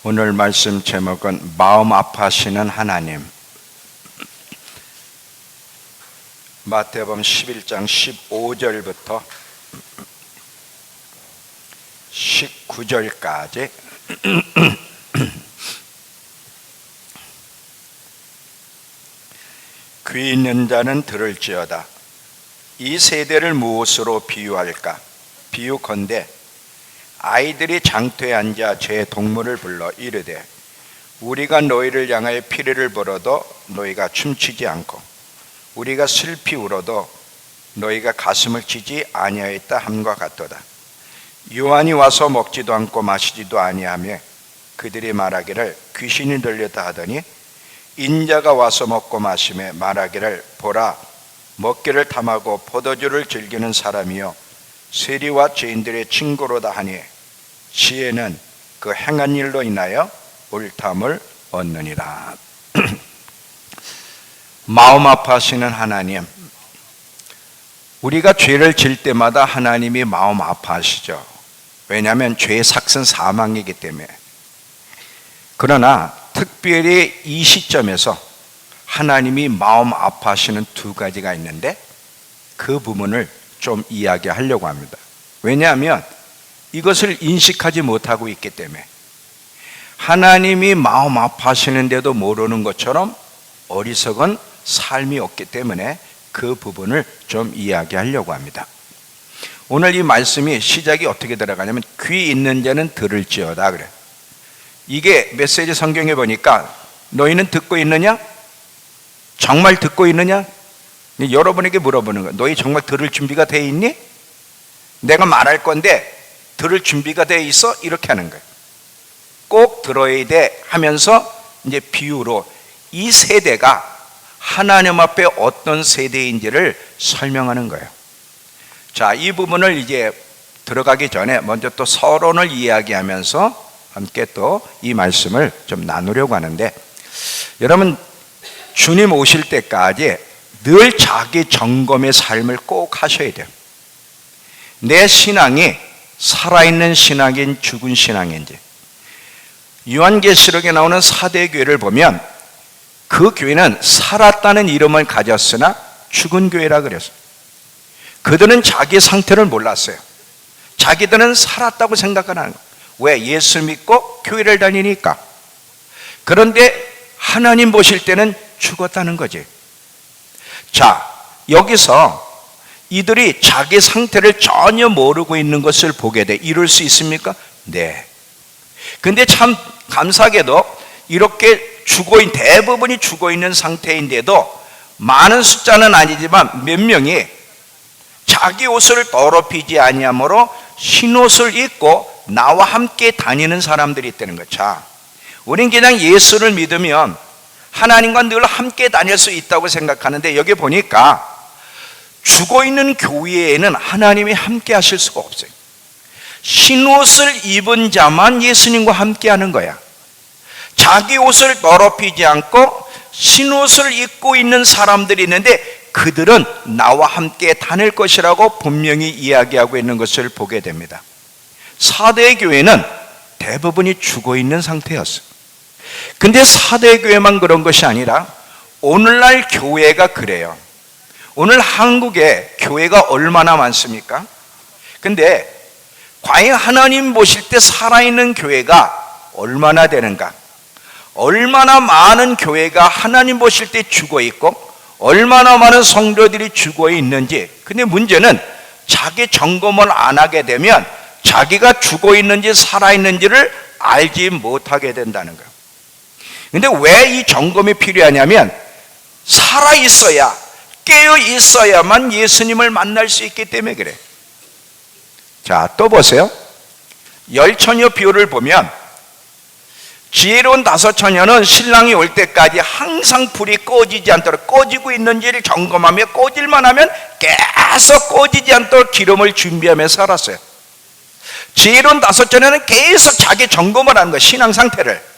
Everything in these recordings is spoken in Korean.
오늘 말씀 제목은 마음 아파하시는 하나님. 마태복음 11장 15절부터 19절까지 귀 있는 자는 들을지어다. 이 세대를 무엇으로 비유할까? 비유컨대 아이들이 장터에 앉아 제 동물을 불러 이르되 우리가 너희를 향하여 피리를 불어도 너희가 춤추지 않고 우리가 슬피 울어도 너희가 가슴을 치지 아니하였다 함과 같도다. 요한이 와서 먹지도 않고 마시지도 아니하며 그들이 말하기를 귀신이 들렸다 하더니 인자가 와서 먹고 마시며 말하기를 보라 먹기를 탐하고 포도주를 즐기는 사람이요 세리와 죄인들의 친구로다 하니 지혜는 그 행한 일로 인하여 옳담을 얻느니라. 마음 아파하시는 하나님, 우리가 죄를 질 때마다 하나님이 마음 아파하시죠. 왜냐하면 죄의 삭은 사망이기 때문에. 그러나 특별히 이 시점에서 하나님이 마음 아파하시는 두 가지가 있는데 그 부분을 좀 이야기하려고 합니다. 왜냐하면 이것을 인식하지 못하고 있기 때문에. 하나님이 마음 아파하시는데도 모르는 것처럼 어리석은 삶이 없기 때문에 그 부분을 좀 이야기하려고 합니다. 오늘 이 말씀이 시작이 어떻게 들어가냐면 귀 있는 자는 들을지어다 그래. 이게 메시지 성경에 보니까 너희는 듣고 있느냐? 정말 듣고 있느냐? 여러분에게 물어보는 거야. 너희 정말 들을 준비가 돼 있니? 내가 말할 건데 들을 준비가 돼 있어? 이렇게 하는 거예요. 꼭 들어야 돼 하면서 이제 비유로 이 세대가 하나님 앞에 어떤 세대인지를 설명하는 거예요. 자, 이 부분을 이제 들어가기 전에 먼저 또 서론을 이야기하면서 함께 또 이 말씀을 좀 나누려고 하는데, 여러분 주님 오실 때까지 늘 자기 점검의 삶을 꼭 하셔야 돼요. 내 신앙이 살아있는 신앙인 죽은 신앙인지. 요한계시록에 나오는 4대 교회를 보면 그 교회는 살았다는 이름을 가졌으나 죽은 교회라 그랬어요. 그들은 자기 상태를 몰랐어요. 자기들은 살았다고 생각하는 거예요. 왜? 예수 믿고 교회를 다니니까. 그런데 하나님 보실 때는 죽었다는 거지. 자, 여기서 이들이 자기 상태를 전혀 모르고 있는 것을 보게 돼. 이럴 수 있습니까? 네. 근데 참 감사하게도 이렇게 대부분이 죽어 있는 상태인데도 많은 숫자는 아니지만 몇 명이 자기 옷을 더럽히지 아니하므로 흰 옷을 입고 나와 함께 다니는 사람들이 있다는 거죠. 자, 우린 그냥 예수를 믿으면 하나님과 늘 함께 다닐 수 있다고 생각하는데 여기 보니까 죽어있는 교회에는 하나님이 함께 하실 수가 없어요. 흰 옷을 입은 자만 예수님과 함께 하는 거야. 자기 옷을 더럽히지 않고 흰 옷을 입고 있는 사람들이 있는데 그들은 나와 함께 다닐 것이라고 분명히 이야기하고 있는 것을 보게 됩니다. 4대 교회는 대부분이 죽어있는 상태였어요. 근데 4대 교회만 그런 것이 아니라 오늘날 교회가 그래요. 오늘 한국에 교회가 얼마나 많습니까? 근데 과연 하나님 보실 때 살아있는 교회가 얼마나 되는가? 얼마나 많은 교회가 하나님 보실 때 죽어있고 얼마나 많은 성도들이 죽어있는지. 근데 문제는 자기 점검을 안 하게 되면 자기가 죽어있는지 살아있는지를 알지 못하게 된다는 거예요. 근데 왜 이 점검이 필요하냐면 살아있어야, 깨어있어야만 예수님을 만날 수 있기 때문에 그래. 자, 또 보세요. 열처녀 비유를 보면 지혜로운 5처녀는 신랑이 올 때까지 항상 불이 꺼지지 않도록 꺼지고 있는지를 점검하며 꺼질만 하면 계속 꺼지지 않도록 기름을 준비하며 살았어요. 지혜로운 5처녀는 계속 자기 점검을 하는 거예요. 신앙 상태를.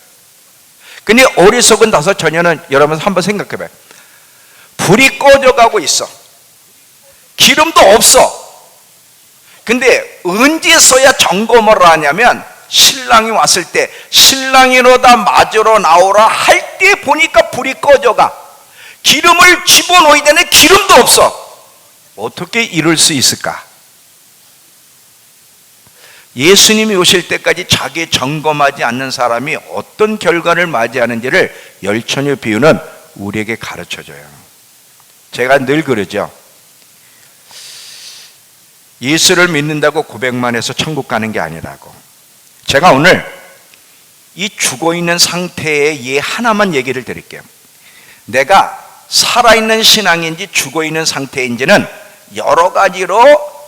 근데 어리석은 5처녀는 여러분 한번 생각해 봐요. 불이 꺼져가고 있어. 기름도 없어. 근데 언제서야 점검을 하냐면 신랑이 왔을 때 신랑이로다 맞으러 나오라 할 때 보니까 불이 꺼져가. 기름을 집어넣어야 되는데 기름도 없어. 어떻게 이럴 수 있을까? 예수님이 오실 때까지 자기 점검하지 않는 사람이 어떤 결과를 맞이하는지를 열처녀 비유는 우리에게 가르쳐줘요. 제가 늘 그러죠. 예수를 믿는다고 고백만 해서 천국 가는 게 아니라고. 제가 오늘 이 죽어있는 상태의 예 하나만 얘기를 드릴게요. 내가 살아있는 신앙인지 죽어있는 상태인지는 여러 가지로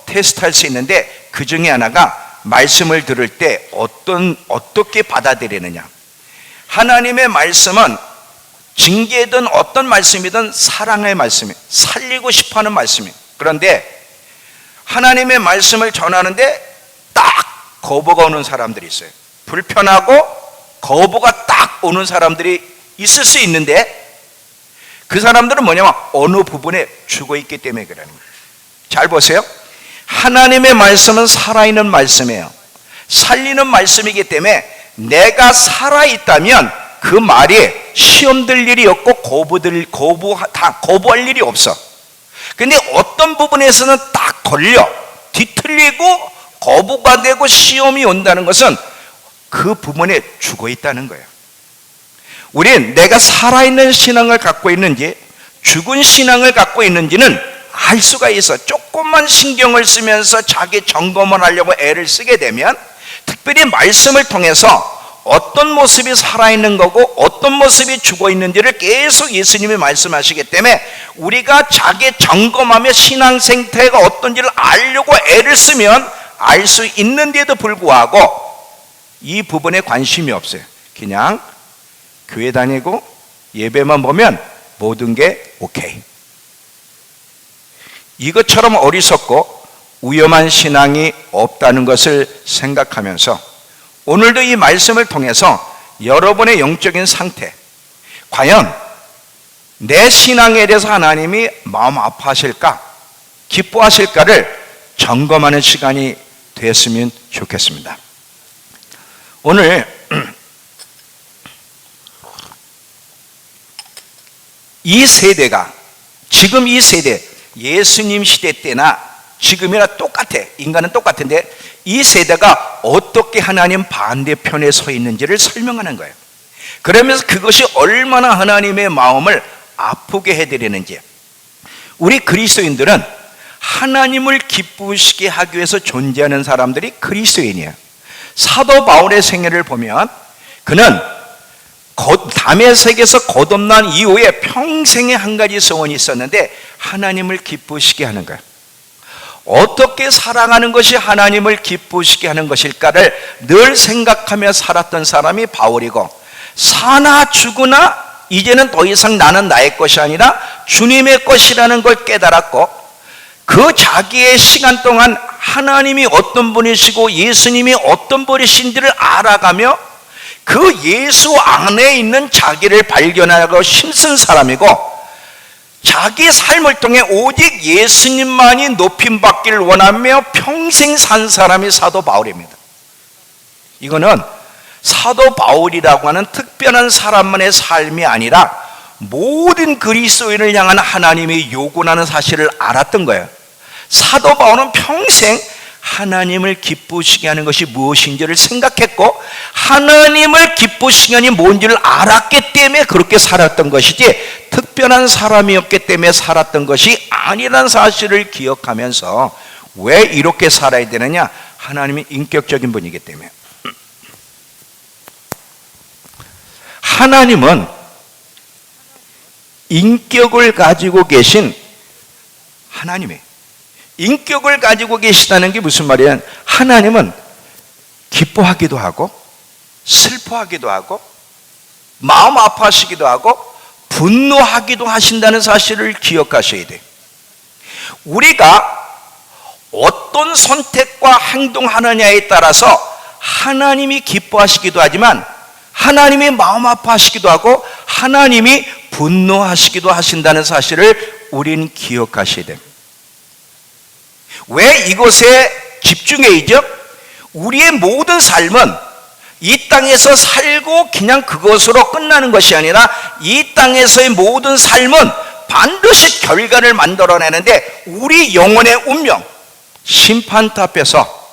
테스트할 수 있는데 그 중에 하나가 말씀을 들을 때 어떻게 받아들이느냐. 하나님의 말씀은 징계든 어떤 말씀이든 사랑의 말씀이에요. 살리고 싶어하는 말씀이에요. 그런데 하나님의 말씀을 전하는데 딱 거부가 오는 사람들이 있어요. 불편하고 거부가 딱 오는 사람들이 있을 수 있는데 그 사람들은 뭐냐면 어느 부분에 죽어있기 때문에 그러는 거예요. 잘 보세요. 하나님의 말씀은 살아있는 말씀이에요. 살리는 말씀이기 때문에 내가 살아있다면 그 말이 시험될 일이 없고 거부할 일이 없어. 근데 어떤 부분에서는 딱 걸려 뒤틀리고 거부가 되고 시험이 온다는 것은 그 부분에 죽어 있다는 거예요. 우린 내가 살아있는 신앙을 갖고 있는지 죽은 신앙을 갖고 있는지는 알 수가 있어. 조금만 신경을 쓰면서 자기 점검을 하려고 애를 쓰게 되면 특별히 말씀을 통해서 어떤 모습이 살아있는 거고 어떤 모습이 죽어있는지를 계속 예수님이 말씀하시기 때문에 우리가 자기 점검하며 신앙 생태가 어떤지를 알려고 애를 쓰면 알 수 있는데도 불구하고 이 부분에 관심이 없어요. 그냥 교회 다니고 예배만 보면 모든 게 오케이. 이것처럼 어리석고 위험한 신앙이 없다는 것을 생각하면서 오늘도 이 말씀을 통해서 여러분의 영적인 상태, 과연 내 신앙에 대해서 하나님이 마음 아파하실까, 기뻐하실까를 점검하는 시간이 됐으면 좋겠습니다. 오늘 이 세대가, 지금 이 세대, 예수님 시대 때나 지금이나 똑같아. 인간은 똑같은데 이 세대가 어떻게 하나님 반대편에 서 있는지를 설명하는 거예요. 그러면서 그것이 얼마나 하나님의 마음을 아프게 해드리는지. 우리 그리스도인들은 하나님을 기쁘시게 하기 위해서 존재하는 사람들이 그리스도인이에요. 사도 바울의 생애를 보면 그는 다메섹에서 거듭난 이후에 평생에 한 가지 소원이 있었는데 하나님을 기쁘시게 하는 거예요. 어떻게 살아가는 것이 하나님을 기쁘시게 하는 것일까를 늘 생각하며 살았던 사람이 바울이고, 사나 죽으나 이제는 더 이상 나는 나의 것이 아니라 주님의 것이라는 걸 깨달았고, 그 자기의 시간 동안 하나님이 어떤 분이시고 예수님이 어떤 분이신지를 알아가며 그 예수 안에 있는 자기를 발견하고 힘쓴 사람이고, 자기 삶을 통해 오직 예수님만이 높임받기를 원하며 평생 산 사람이 사도 바울입니다. 이거는 사도 바울이라고 하는 특별한 사람만의 삶이 아니라 모든 그리스도인을 향한 하나님의 요구하는 사실을 알았던 거예요. 사도 바울은 평생 하나님을 기쁘시게 하는 것이 무엇인지를 생각했고 하나님을 기쁘시게 하니 뭔지를 알았기 때문에 그렇게 살았던 것이지 특별한 사람이었기 때문에 살았던 것이 아니라는 사실을 기억하면서 왜 이렇게 살아야 되느냐? 하나님이 인격적인 분이기 때문에. 하나님은 인격을 가지고 계신 하나님이에요. 인격을 가지고 계시다는 게 무슨 말이야? 하나님은 기뻐하기도 하고 슬퍼하기도 하고 마음 아파하시기도 하고 분노하기도 하신다는 사실을 기억하셔야 돼요. 우리가 어떤 선택과 행동하느냐에 따라서 하나님이 기뻐하시기도 하지만 하나님이 마음 아파하시기도 하고 하나님이 분노하시기도 하신다는 사실을 우리는 기억하셔야 됩니다. 왜 이것에 집중해야죠? 우리의 모든 삶은 이 땅에서 살고 그냥 그것으로 끝나는 것이 아니라 이 땅에서의 모든 삶은 반드시 결과를 만들어내는데 우리 영혼의 운명, 심판대 앞에서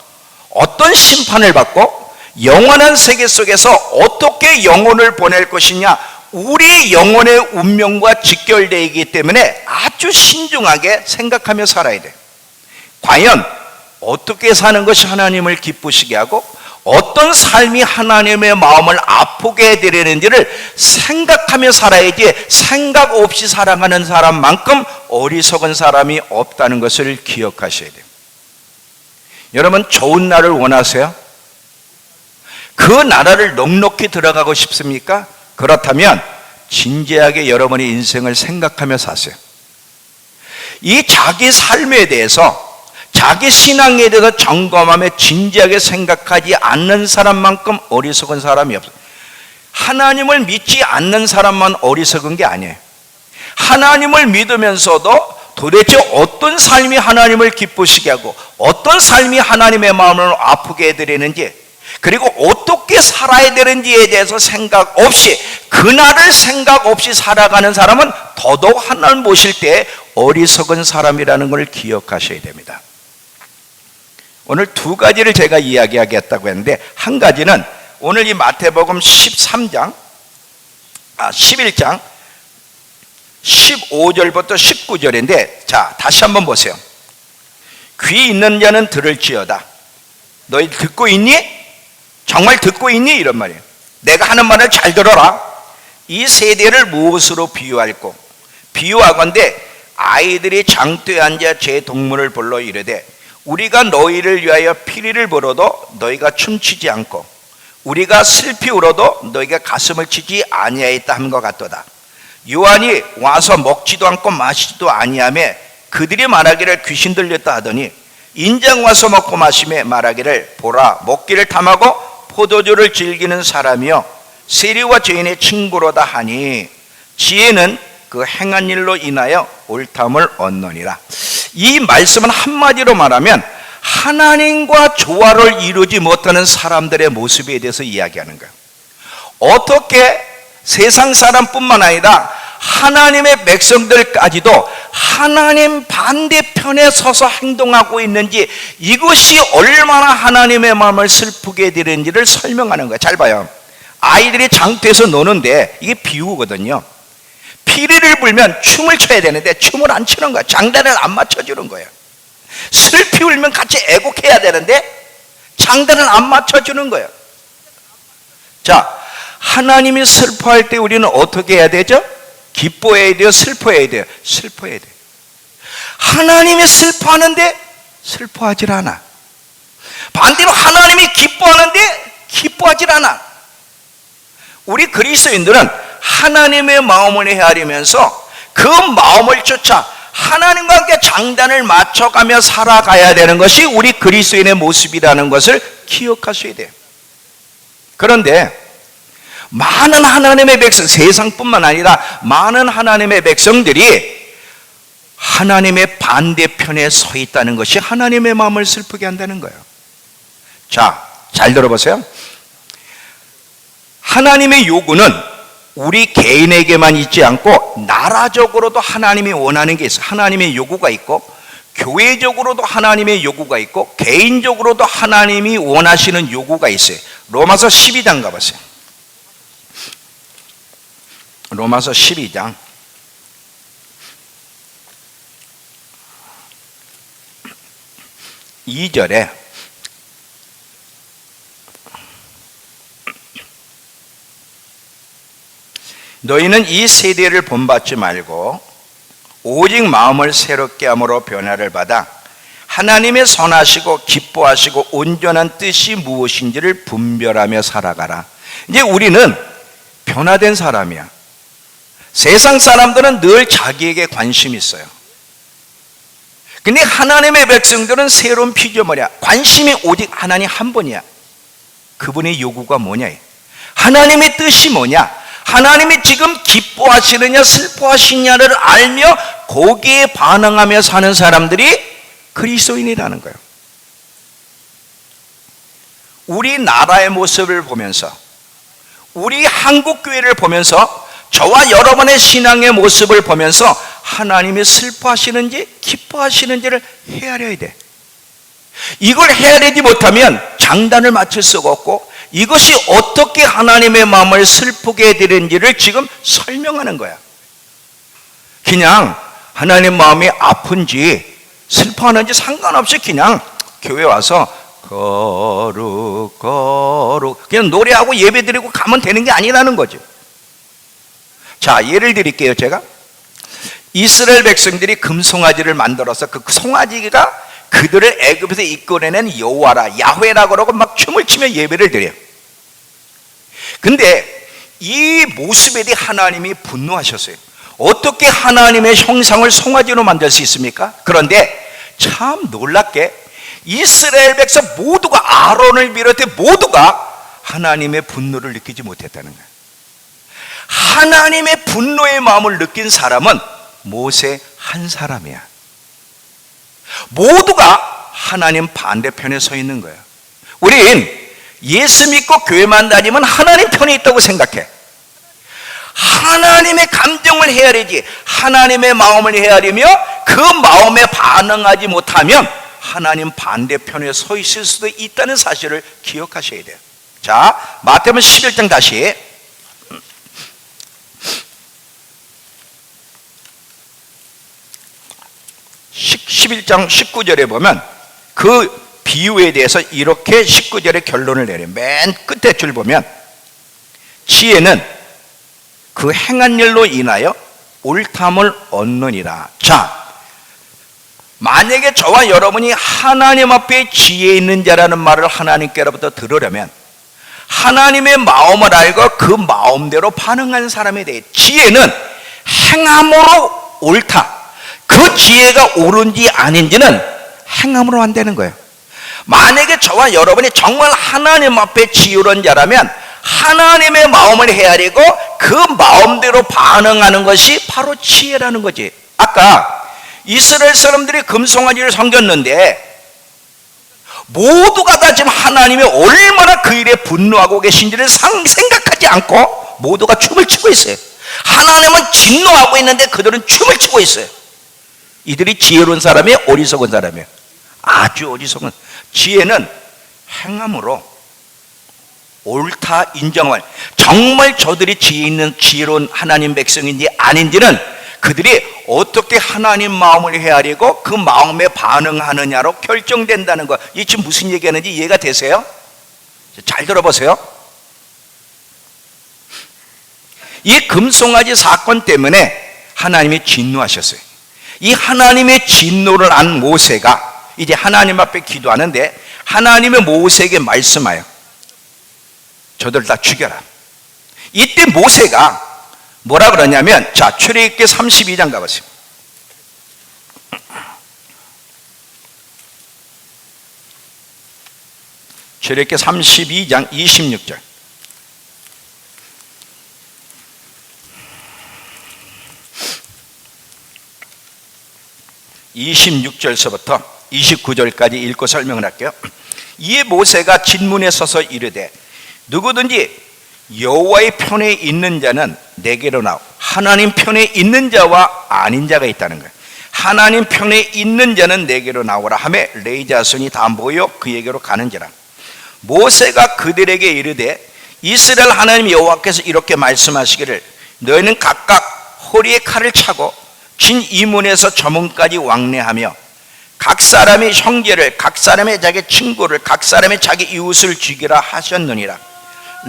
어떤 심판을 받고 영원한 세계 속에서 어떻게 영혼을 보낼 것이냐, 우리 영혼의 운명과 직결되어 있기 때문에 아주 신중하게 생각하며 살아야 돼. 과연 어떻게 사는 것이 하나님을 기쁘시게 하고 어떤 삶이 하나님의 마음을 아프게 해드리는지를 생각하며 살아야지, 생각 없이 살아가는 사람만큼 어리석은 사람이 없다는 것을 기억하셔야 돼요. 여러분, 좋은 날을 원하세요? 그 나라를 넉넉히 들어가고 싶습니까? 그렇다면 진지하게 여러분의 인생을 생각하며 사세요. 이 자기 삶에 대해서, 자기 신앙에 대해서 점검하며 진지하게 생각하지 않는 사람만큼 어리석은 사람이 없어요. 하나님을 믿지 않는 사람만 어리석은 게 아니에요. 하나님을 믿으면서도 도대체 어떤 삶이 하나님을 기쁘시게 하고 어떤 삶이 하나님의 마음을 아프게 해드리는지, 그리고 어떻게 살아야 되는지에 대해서 생각 없이, 그날을 생각 없이 살아가는 사람은 더더욱 하나님 모실 때 어리석은 사람이라는 걸 기억하셔야 됩니다. 오늘 두 가지를 제가 이야기하겠다고 했는데, 한 가지는 오늘 이 마태복음 11장 15절부터 19절인데, 자, 다시 한번 보세요. 귀 있는 자는 들을지어다. 너희 듣고 있니? 정말 듣고 있니? 이런 말이에요. 내가 하는 말을 잘 들어라. 이 세대를 무엇으로 비유할꼬? 비유하건대 아이들이 장터에 앉아 제 동물을 불러 이르되 우리가 너희를 위하여 피리를 불어도 너희가 춤추지 않고 우리가 슬피 울어도 너희가 가슴을 치지 아니하였다 함과 같도다. 요한이 와서 먹지도 않고 마시지도 아니하며 그들이 말하기를 귀신 들렸다 하더니 인장 와서 먹고 마시며 말하기를 보라, 먹기를 탐하고 포도주를 즐기는 사람이여 세리와 죄인의 친구로다 하니 지혜는 그 행한 일로 인하여 옳담을 얻느니라. 이 말씀은 한마디로 말하면 하나님과 조화를 이루지 못하는 사람들의 모습에 대해서 이야기하는 거예요. 어떻게 세상 사람뿐만 아니라 하나님의 백성들까지도 하나님 반대편에 서서 행동하고 있는지, 이것이 얼마나 하나님의 마음을 슬프게 해드리는지를 설명하는 거예요. 잘 봐요. 아이들이 장터에서 노는데 이게 비유거든요. 피리를 불면 춤을 춰야 되는데 춤을 안 추는 거예요. 장단을 안 맞춰주는 거예요. 슬피 울면 같이 애곡해야 되는데 장단을 안 맞춰주는 거예요. 자, 하나님이 슬퍼할 때 우리는 어떻게 해야 되죠? 기뻐해야 돼요? 슬퍼해야 돼요? 슬퍼해야 돼요. 하나님이 슬퍼하는데 슬퍼하질 않아. 반대로 하나님이 기뻐하는데 기뻐하질 않아. 우리 그리스도인들은 하나님의 마음을 헤아리면서 그 마음을 쫓아 하나님과 함께 장단을 맞춰가며 살아가야 되는 것이 우리 그리스도인의 모습이라는 것을 기억하셔야 돼요. 그런데 많은 하나님의 백성, 세상뿐만 아니라 많은 하나님의 백성들이 하나님의 반대편에 서 있다는 것이 하나님의 마음을 슬프게 한다는 거예요. 자, 잘 들어보세요. 하나님의 요구는 우리 개인에게만 있지 않고 나라적으로도 하나님이 원하는 게 있어요. 하나님의 요구가 있고 교회적으로도 하나님의 요구가 있고 개인적으로도 하나님이 원하시는 요구가 있어요. 로마서 12장 가보세요. 로마서 12장 2절에 너희는 이 세대를 본받지 말고 오직 마음을 새롭게 함으로 변화를 받아 하나님의 선하시고 기뻐하시고 온전한 뜻이 무엇인지를 분별하며 살아가라. 이제 우리는 변화된 사람이야. 세상 사람들은 늘 자기에게 관심이 있어요. 근데 하나님의 백성들은 새로운 피조물이야. 관심이 오직 하나님 한 분이야. 그분의 요구가 뭐냐? 하나님의 뜻이 뭐냐? 하나님이 지금 기뻐하시느냐 슬퍼하시냐를 알며 거기에 반응하며 사는 사람들이 그리스도인이라는 거예요. 우리나라의 모습을 보면서, 우리 한국교회를 보면서, 저와 여러분의 신앙의 모습을 보면서 하나님이 슬퍼하시는지 기뻐하시는지를 헤아려야 돼. 이걸 헤아리지 못하면 장단을 맞출 수가 없고, 이것이 어떻게 하나님의 마음을 슬프게 해드리는지를 지금 설명하는 거야. 그냥 하나님 마음이 아픈지 슬퍼하는지 상관없이 그냥 교회 와서 거룩 거룩 그냥 노래하고 예배드리고 가면 되는 게 아니라는 거죠. 자, 예를 드릴게요. 제가 이스라엘 백성들이 금송아지를 만들어서 그 송아지가 그들을 애굽에서 이끌어낸 여호와라, 야훼라 그러고 막 춤을 추며 예배를 드려요. 근데 이 모습에 대해 하나님이 분노하셨어요. 어떻게 하나님의 형상을 송아지로 만들 수 있습니까? 그런데 참 놀랍게 이스라엘 백성 모두가, 아론을 비롯해 모두가 하나님의 분노를 느끼지 못했다는 거예요. 하나님의 분노의 마음을 느낀 사람은 모세 한 사람이야. 모두가 하나님 반대편에 서 있는 거예요. 우린 예수 믿고 교회만 다니면 하나님 편에 있다고 생각해. 하나님의 감정을 헤아리지, 하나님의 마음을 헤아리며 그 마음에 반응하지 못하면 하나님 반대편에 서 있을 수도 있다는 사실을 기억하셔야 돼요. 자, 마태복음 11장 다시 11장 19절에 보면 그 비유에 대해서 이렇게 19절에 결론을 내려요. 맨 끝에 줄 보면 지혜는 그 행한 일로 인하여 옳담을 얻느니라. 자, 만약에 저와 여러분이 하나님 앞에 지혜 있는 자라는 말을 하나님께로부터 들으려면 하나님의 마음을 알고 그 마음대로 반응하는 사람에 대해, 지혜는 행함으로 옳다. 그 지혜가 옳은지 아닌지는 행함으로 안 되는 거예요. 만약에 저와 여러분이 정말 하나님 앞에 지혜로운 자라면 하나님의 마음을 헤아리고 그 마음대로 반응하는 것이 바로 지혜라는 거지. 아까 이스라엘 사람들이 금송아지를 섬겼는데 모두가 다 지금 하나님이 얼마나 그 일에 분노하고 계신지를 생각하지 않고 모두가 춤을 추고 있어요. 하나님은 진노하고 있는데 그들은 춤을 추고 있어요. 이들이 지혜로운 사람이에요? 어리석은 사람이에요? 아주 어리석은. 지혜는 행함으로 옳다 인정할, 정말 저들이 지혜 있는 지혜로운 하나님 백성인지 아닌지는 그들이 어떻게 하나님 마음을 헤아리고 그 마음에 반응하느냐로 결정된다는 것. 이 지금 무슨 얘기하는지 이해가 되세요? 잘 들어보세요. 이 금송아지 사건 때문에 하나님이 진노하셨어요. 이 하나님의 진노를 안 모세가 이제 하나님 앞에 기도하는데 하나님의 모세에게 말씀하여 저들 다 죽여라. 이때 모세가 뭐라 그러냐면, 자, 출애굽기 32장 가보세요. 출애굽기 32장 26절. 26절서부터 29절까지 읽고 설명을 할게요. 이에 모세가 진문에 서서 이르되 누구든지 여호와의 편에 있는 자는 내게로 나오. 하나님 편에 있는 자와 아닌 자가 있다는 거예요. 하나님 편에 있는 자는 내게로 나오라 하매 레위 자손이 다 모여 그에게로 가는지라. 모세가 그들에게 이르되 이스라엘 하나님 여호와께서 이렇게 말씀하시기를 너희는 각각 허리에 칼을 차고 진 이문에서 저 문까지 왕래하며 각 사람이 형제를, 각 사람의 자기 친구를, 각 사람의 자기 이웃을 죽이라 하셨느니라.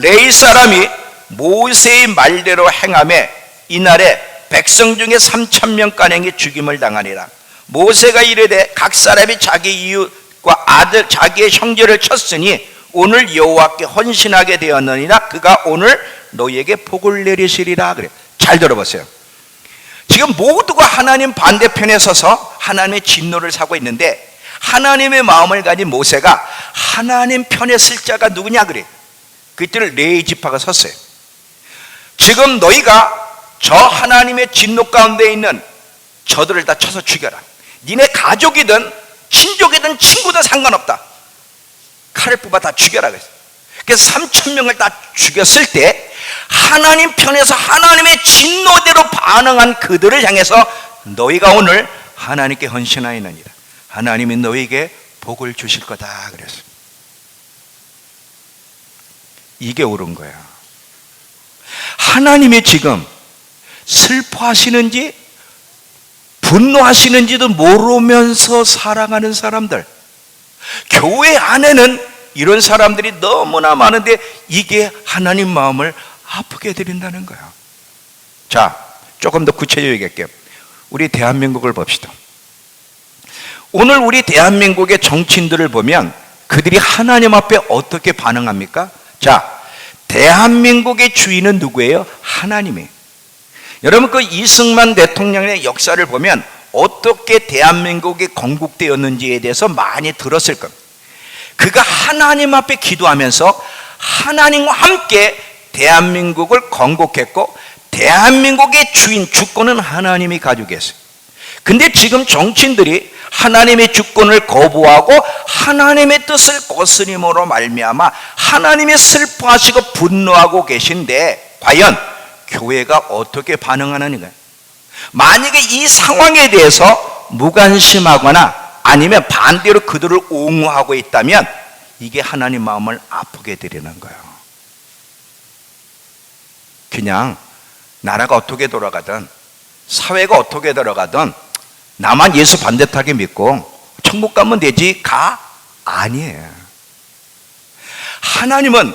레위 사람이 모세의 말대로 행하며 이날에 백성 중에 3,000명가량이 죽임을 당하니라. 모세가 이르되 각 사람이 자기 이웃과 아들, 자기의 형제를 쳤으니 오늘 여호와께 헌신하게 되었느니라. 그가 오늘 너희에게 복을 내리시리라. 그래. 잘 들어보세요. 지금 모두가 하나님 반대편에 서서 하나님의 진노를 사고 있는데 하나님의 마음을 가진 모세가 하나님 편에 쓸 자가 누구냐 그래. 그때를 레위 지파가 섰어요. 지금 너희가 저 하나님의 진노 가운데 있는 저들을 다 쳐서 죽여라. 니네 가족이든 친족이든 친구든 상관없다. 칼을 뽑아 다 죽여라 그랬어요. 그래서 3,000명을 다 죽였을 때 하나님 편에서 하나님의 진노대로 반응한 그들을 향해서 너희가 오늘 하나님께 헌신하였느니라. 하나님이 너희에게 복을 주실 거다 그랬어요. 이게 옳은 거야. 하나님이 지금 슬퍼하시는지 분노하시는지도 모르면서 살아가는 사람들, 교회 안에는 이런 사람들이 너무나 많은데 이게 하나님 마음을 아프게 해드린다는 거야. 자, 조금 더 구체적으로 얘기할게요. 우리 대한민국을 봅시다. 오늘 우리 대한민국의 정치인들을 보면 그들이 하나님 앞에 어떻게 반응합니까? 자, 대한민국의 주인은 누구예요? 하나님이에요. 여러분, 그 이승만 대통령의 역사를 보면 어떻게 대한민국이 건국되었는지에 대해서 많이 들었을 겁니다. 그가 하나님 앞에 기도하면서 하나님과 함께 대한민국을 건국했고, 대한민국의 주인, 주권은 하나님이 가지고 계세요. 근데 지금 정치인들이 하나님의 주권을 거부하고 하나님의 뜻을 거스림으로 말미암아 하나님이 슬퍼하시고 분노하고 계신데 과연 교회가 어떻게 반응하느냐? 만약에 이 상황에 대해서 무관심하거나 아니면 반대로 그들을 옹호하고 있다면 이게 하나님 마음을 아프게 드리는 거예요. 그냥 나라가 어떻게 돌아가든 사회가 어떻게 돌아가든 나만 예수 반듯하게 믿고 천국 가면 되지 가? 아니에요. 하나님은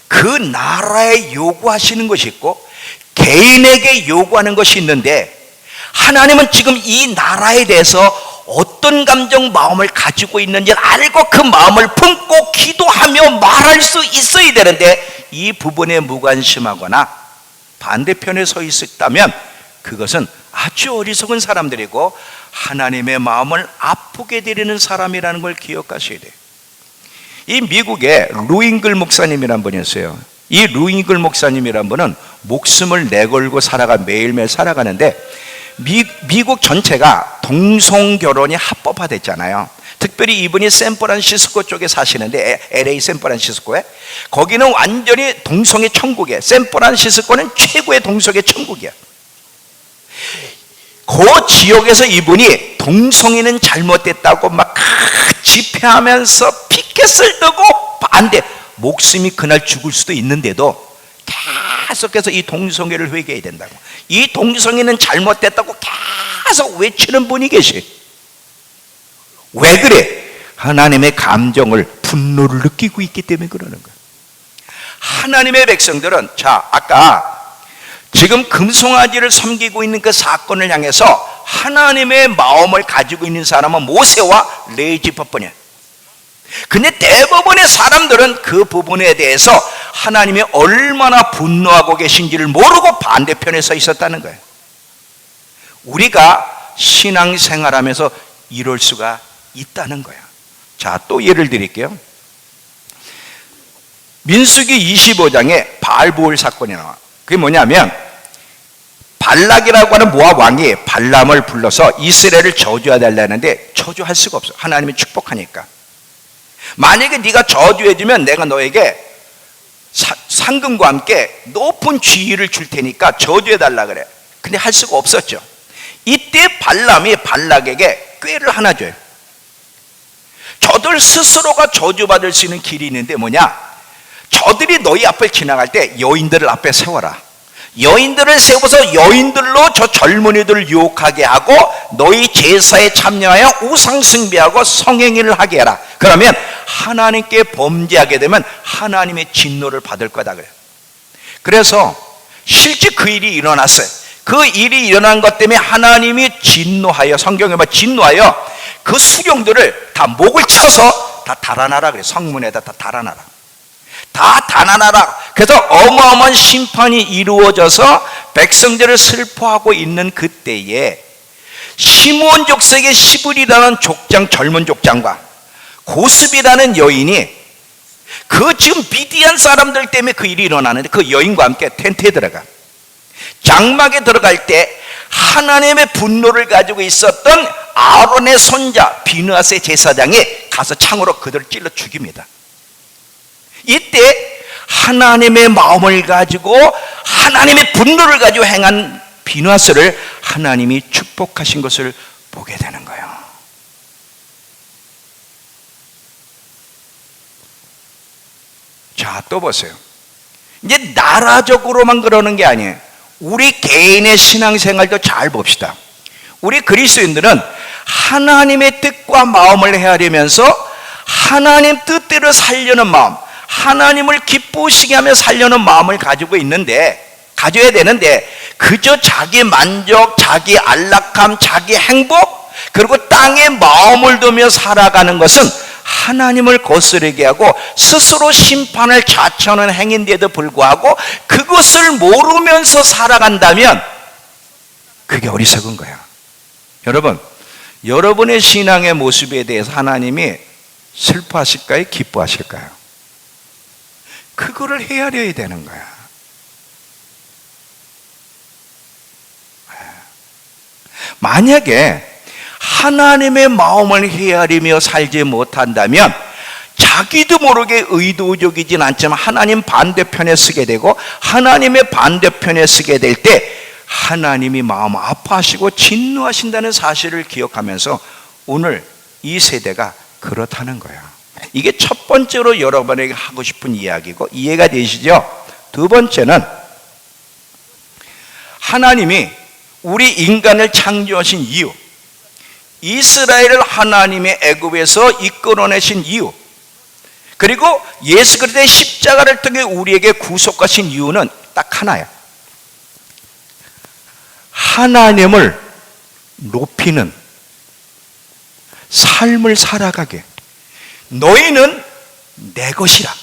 그 나라에 요구하시는 것이 있고 개인에게 요구하는 것이 있는데, 하나님은 지금 이 나라에 대해서 어떤 감정, 마음을 가지고 있는지 알고 그 마음을 품고 기도하며 말할 수 있어야 되는데, 이 부분에 무관심하거나 반대편에 서 있었다면 그것은 아주 어리석은 사람들이고 하나님의 마음을 아프게 드리는 사람이라는 걸 기억하셔야 돼요. 이 미국에 루잉글 목사님이란 분이 있어요. 이 루잉글 목사님이란 분은 목숨을 내걸고 매일매일 살아가는데, 미국 전체가 동성결혼이 합법화됐잖아요. 특별히 이분이 샌프란시스코 쪽에 사시는데, LA 샌프란시스코에, 거기는 완전히 동성의 천국이에요. 샌프란시스코는 최고의 동성의 천국이에요. 그 지역에서 이분이 동성애는 잘못됐다고 막 집회하면서 피켓을 들고 반대, 목숨이 그날 죽을 수도 있는데도 계속해서 이 동성애를 회개해야 된다고, 이 동성애는 잘못됐다고 계속 외치는 분이 계시. 왜 그래? 하나님의 감정을, 분노를 느끼고 있기 때문에 그러는 거예요. 하나님의 백성들은, 자, 아까 지금 금송아지를 섬기고 있는 그 사건을 향해서 하나님의 마음을 가지고 있는 사람은 모세와 레위지파뿐이에요. 근데 대부분의 사람들은 그 부분에 대해서 하나님이 얼마나 분노하고 계신지를 모르고 반대편에 서 있었다는 거예요. 우리가 신앙생활하면서 이럴 수가 있다는 거예요. 자, 또 예를 드릴게요. 민수기 25장에 바알보을 사건이 나와. 그게 뭐냐면, 발락이라고 하는 모압 왕이 발람을 불러서 이스라엘을 저주해달라는데 저주할 수가 없어. 하나님이 축복하니까. 만약에 네가 저주해주면 내가 너에게 상금과 함께 높은 지위를 줄 테니까 저주해달라 그래. 근데 할 수가 없었죠. 이때 발람이 발락에게 꾀를 하나 줘요. 저들 스스로가 저주받을 수 있는 길이 있는데 뭐냐? 저들이 너희 앞을 지나갈 때 여인들을 앞에 세워라. 여인들을 세워서 여인들로 저 젊은이들을 유혹하게 하고 너희 제사에 참여하여 우상 숭배하고 성행위를 하게 해라. 그러면 하나님께 범죄하게 되면 하나님의 진노를 받을 거다 그래요. 그래서 실제 그 일이 일어났어요. 그 일이 일어난 것 때문에 하나님이 진노하여, 성경에 보면 진노하여 그 수령들을 다 목을 쳐서 다 달아나라 그래요. 성문에다 다 달아나라. 다 달아나라. 그래서 어마어마한 심판이 이루어져서 백성들을 슬퍼하고 있는 그때에 시므온 족속의 시블이라는 족장, 젊은 족장과 고습이라는 여인이 그 지금 미디안 사람들 때문에 그 일이 일어나는데 그 여인과 함께 텐트에 들어가. 장막에 들어갈 때 하나님의 분노를 가지고 있었던 아론의 손자 비느하스의 제사장이 가서 창으로 그들을 찔러 죽입니다. 이때 하나님의 마음을 가지고 하나님의 분노를 가지고 행한 비누하스를 하나님이 축복하신 것을 보게 되는 거예요. 자, 또 보세요. 이제 나라적으로만 그러는 게 아니에요. 우리 개인의 신앙생활도 잘 봅시다. 우리 그리스도인들은 하나님의 뜻과 마음을 헤아리면서 하나님 뜻대로 살려는 마음, 하나님을 기쁘시게 하며 살려는 마음을 가져야 되는데 그저 자기 만족, 자기 안락함, 자기 행복, 그리고 땅에 마음을 두며 살아가는 것은 하나님을 거스르게 하고 스스로 심판을 자처하는 행인데도 불구하고 그것을 모르면서 살아간다면 그게 어리석은 거야. 여러분, 여러분의 신앙의 모습에 대해서 하나님이 슬퍼하실까요? 기뻐하실까요? 그거를 헤아려야 되는 거야. 만약에 하나님의 마음을 헤아리며 살지 못한다면 자기도 모르게 의도적이진 않지만 하나님 반대편에 쓰게 되고 하나님의 반대편에 쓰게 될 때 하나님이 마음 아파하시고 진노하신다는 사실을 기억하면서 오늘 이 세대가 그렇다는 거야. 이게 첫 번째로 여러분에게 하고 싶은 이야기고 이해가 되시죠? 두 번째는 하나님이 우리 인간을 창조하신 이유, 이스라엘을 하나님의 애굽에서 이끌어내신 이유, 그리고 예수 그리스도의 십자가를 통해 우리에게 구속하신 이유는 딱 하나야. 하나님을 높이는 삶을 살아가게. 너희는 내 것이라.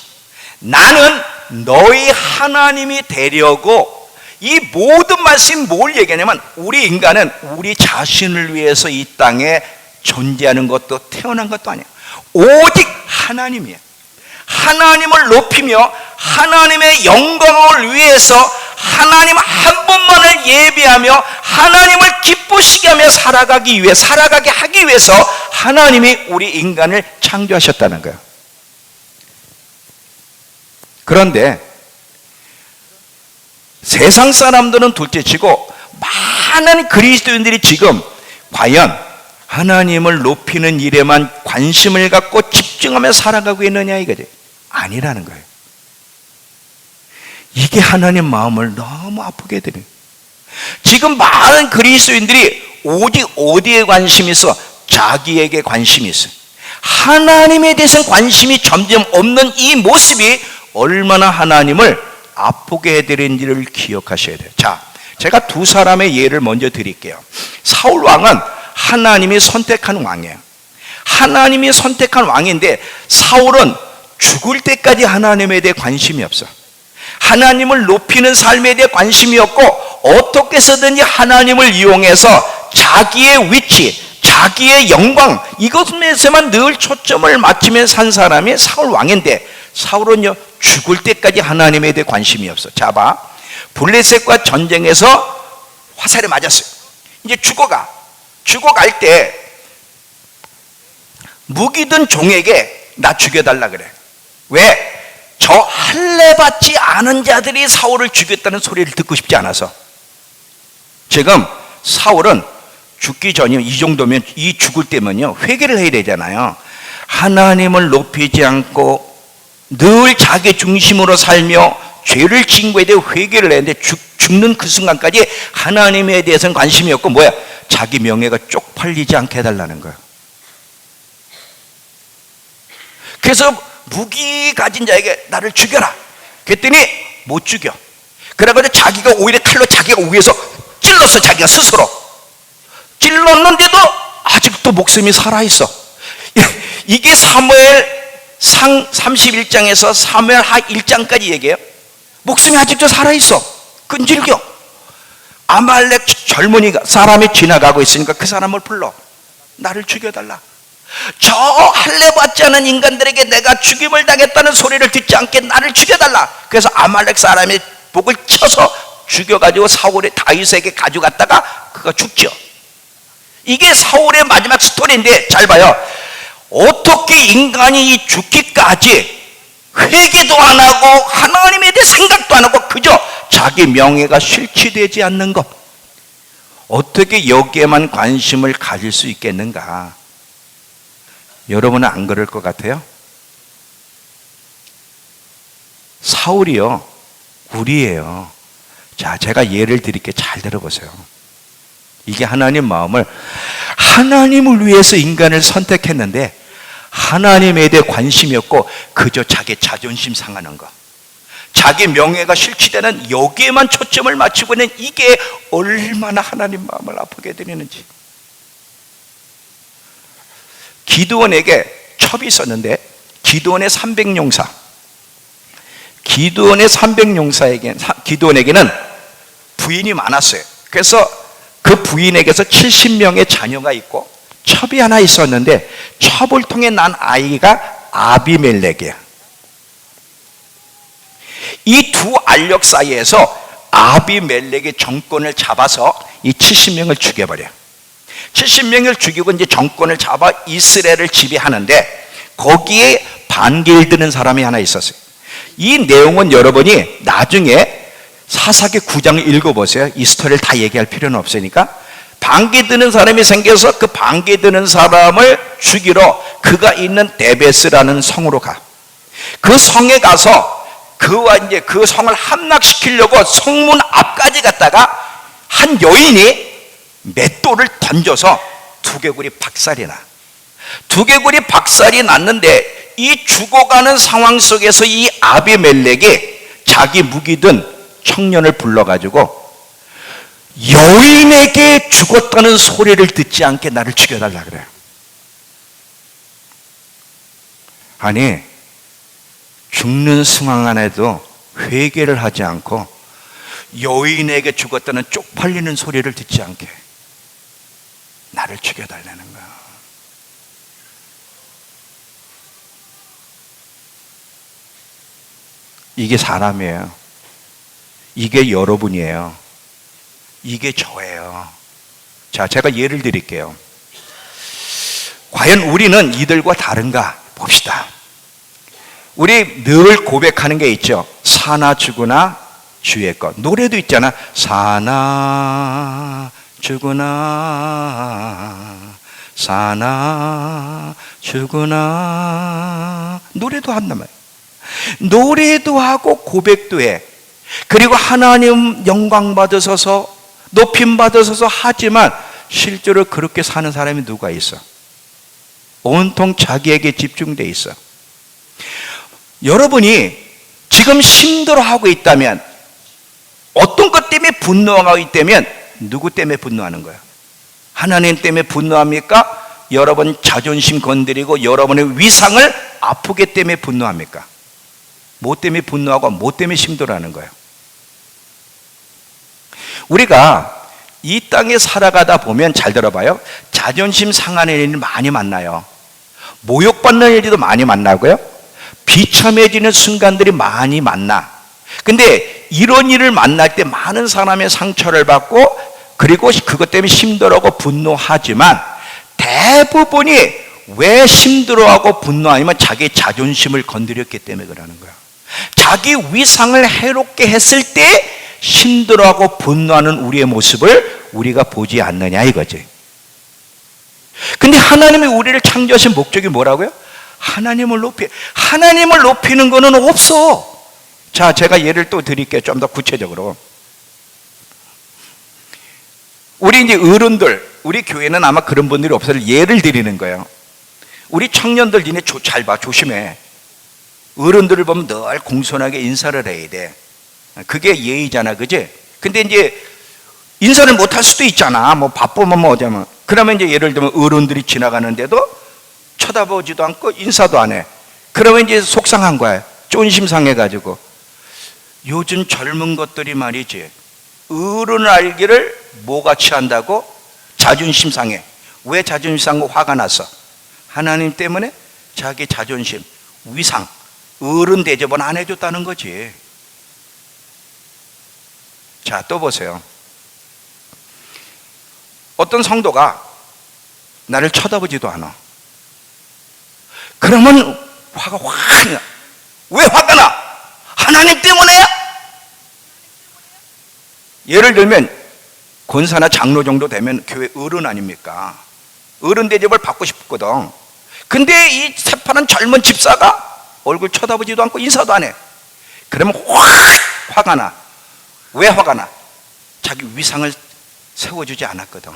나는 너희 하나님이 되려고. 이 모든 말씀이 뭘 얘기하냐면 우리 인간은 우리 자신을 위해서 이 땅에 존재하는 것도 태어난 것도 아니야. 오직 하나님이야. 하나님을 높이며 하나님의 영광을 위해서 하나님 한 분만을 예배하며 하나님을 기쁘시게 하며 살아가게 하기 위해서 하나님이 우리 인간을 창조하셨다는 거예요. 그런데 세상 사람들은 둘째치고 많은 그리스도인들이 지금 과연 하나님을 높이는 일에만 관심을 갖고 집중하며 살아가고 있느냐 이거지. 아니라는 거예요. 이게 하나님 마음을 너무 아프게 해드려요. 지금 많은 그리스도인들이 오직 어디에 관심이 있어? 자기에게 관심이 있어요. 하나님에 대해서는 관심이 점점 없는 이 모습이 얼마나 하나님을 아프게 해드린지를 기억하셔야 돼요. 자, 제가 두 사람의 예를 먼저 드릴게요. 사울 왕은 하나님이 선택한 왕이에요. 하나님이 선택한 왕인데 사울은 죽을 때까지 하나님에 대해 관심이 없어. 하나님을 높이는 삶에 대해 관심이 없고 어떻게 해서든지 하나님을 이용해서 자기의 위치, 자기의 영광 이것에서만 늘 초점을 맞추며 산 사람이 사울 왕인데 사울은요 죽을 때까지 하나님에 대해 관심이 없어. 자 봐, 블레셋과 전쟁에서 화살에 맞았어요. 이제 죽어갈 때 무기든 종에게 나 죽여달라 그래. 왜? 저 할례 받지 않은 자들이 사울을 죽였다는 소리를 듣고 싶지 않아서. 지금 사울은 죽기 전이면 이 정도면 이 죽을 때면요 회개를 해야 되잖아요. 하나님을 높이지 않고 늘 자기 중심으로 살며 죄를 지은 거에 대해 회개를 했는데 죽는 그 순간까지 하나님에 대해서는 관심이 없고 뭐야? 자기 명예가 쪽팔리지 않게 해달라는 거예요. 그래서 무기 가진 자에게 나를 죽여라 그랬더니 못 죽여. 그래가지고 자기가 오히려 칼로 자기가 위에서 찔렀어. 자기가 스스로 찔렀는데도 아직도 목숨이 살아있어. 이게 사무엘상 31장에서 사무엘하 1장까지 얘기해요. 목숨이 아직도 살아있어. 끈질겨. 아말렉 젊은이가 사람이 지나가고 있으니까 그 사람을 불러. 나를 죽여달라. 저 할례 받지 않은 인간들에게 내가 죽임을 당했다는 소리를 듣지 않게 나를 죽여달라. 그래서 아말렉 사람의 목을 쳐서 죽여가지고 사울의 다윗에게 가져갔다가 그가 죽죠. 이게 사울의 마지막 스토리인데 잘 봐요. 어떻게 인간이 죽기까지 회개도 안 하고 하나님에 대해 생각도 안 하고 그저 자기 명예가 실추되지 않는 것, 어떻게 여기에만 관심을 가질 수 있겠는가? 여러분은 안 그럴 것 같아요? 사울이요, 우리예요. 자, 제가 예를 드릴게요. 잘 들어보세요. 이게 하나님 마음을, 하나님을 위해서 인간을 선택했는데 하나님에 대해 관심이 없고 그저 자기 자존심 상하는 거, 자기 명예가 실추되는 여기에만 초점을 맞추고 있는 이게 얼마나 하나님 마음을 아프게 드리는지. 기드온에게 첩이 있었는데 기드온의 300용사, 기드온에게는 부인이 많았어요. 그래서 그 부인에게서 70명의 자녀가 있고 첩이 하나 있었는데 첩을 통해 난 아이가 아비멜렉이야. 이 두 알력 사이에서 아비멜렉의 정권을 잡아서 이 70명을 죽여버려. 70명을 죽이고 이제 정권을 잡아 이스라엘을 지배하는데 거기에 반기를 드는 사람이 하나 있었어요. 이 내용은 여러분이 나중에 사사기 9장을 읽어보세요. 이 스토리를 다 얘기할 필요는 없으니까. 반기 드는 사람이 생겨서 그 반기 드는 사람을 죽이러 그가 있는 데베스라는 성으로 가. 그 성에 가서 그와 이제 그 성을 함락시키려고 성문 앞까지 갔다가 한 여인이 맷돌을 던져서 두개골이 박살이 나. 두개골이 박살이 났는데 이 죽어가는 상황 속에서 이 아비멜렉이 자기 무기 든 청년을 불러가지고 여인에게 죽었다는 소리를 듣지 않게 나를 죽여달라 그래요. 아니, 죽는 상황 안에도 회개를 하지 않고 여인에게 죽었다는 쪽팔리는 소리를 듣지 않게 나를 죽여달라는 거야. 이게 사람이에요. 이게 여러분이에요. 이게 저예요. 자, 제가 예를 드릴게요. 과연 우리는 이들과 다른가 봅시다. 우리 늘 고백하는 게 있죠. 사나 죽으나 주의 것. 노래도 있잖아. 사나 죽으나 사나 죽으나. 노래도 한단 말이에요. 노래도 하고 고백도 해. 그리고 하나님 영광 받으셔서 높임 받으셔서 하지만 실제로 그렇게 사는 사람이 누가 있어? 온통 자기에게 집중돼 있어. 여러분이 지금 힘들어하고 있다면, 어떤 것 때문에 분노하고 있다면 누구 때문에 분노하는 거야? 하나님 때문에 분노합니까? 여러분 자존심 건드리고 여러분의 위상을 아프기 때문에 분노합니까? 뭐 때문에 분노하고 뭐 때문에 힘들어하는 거예요? 우리가 이 땅에 살아가다 보면, 잘 들어봐요, 자존심 상하는 일이 많이 만나요. 모욕받는 일도 많이 만나고요, 비참해지는 순간들이 많이 만나. 근데 이런 일을 만날 때 많은 사람의 상처를 받고 그리고 그것 때문에 힘들어하고 분노하지만 대부분이 왜 힘들어하고 분노하냐면 자기 자존심을 건드렸기 때문에 그러는 거야. 자기 위상을 해롭게 했을 때 힘들어하고 분노하는 우리의 모습을 우리가 보지 않느냐 이거지. 근데 하나님이 우리를 창조하신 목적이 뭐라고요? 하나님을 높이는 거는 없어. 자, 제가 예를 또 드릴게요. 좀 더 구체적으로. 우리 이제 어른들, 우리 교회는 아마 그런 분들이 없어서 예를 드리는 거예요. 우리 청년들 니네 잘 봐, 조심해. 어른들을 보면 늘 공손하게 인사를 해야 돼. 그게 예의잖아, 그지? 근데 이제 인사를 못 할 수도 있잖아. 뭐 바쁘면 뭐 어쩌면. 그러면 이제 예를 들면 어른들이 지나가는데도 쳐다보지도 않고 인사도 안 해. 그러면 이제 속상한 거야. 쫀심 상해가지고. 요즘 젊은 것들이 말이지, 어른을 알기를 뭐같이 한다고? 자존심 상해. 왜 자존심 상하고 화가 났어? 하나님 때문에 자기 자존심, 위상, 어른 대접은 안 해줬다는 거지. 자, 또 보세요. 어떤 성도가 나를 쳐다보지도 않아. 그러면 화가 확 나. 왜 화가 나? 하나님 때문에야? 예를 들면 권사나 장로 정도 되면 교회 어른 아닙니까? 어른 대접을 받고 싶거든. 근데 이 새파란 젊은 집사가 얼굴 쳐다보지도 않고 인사도 안 해. 그러면 확 화가 나. 왜 화가 나? 자기 위상을 세워주지 않았거든.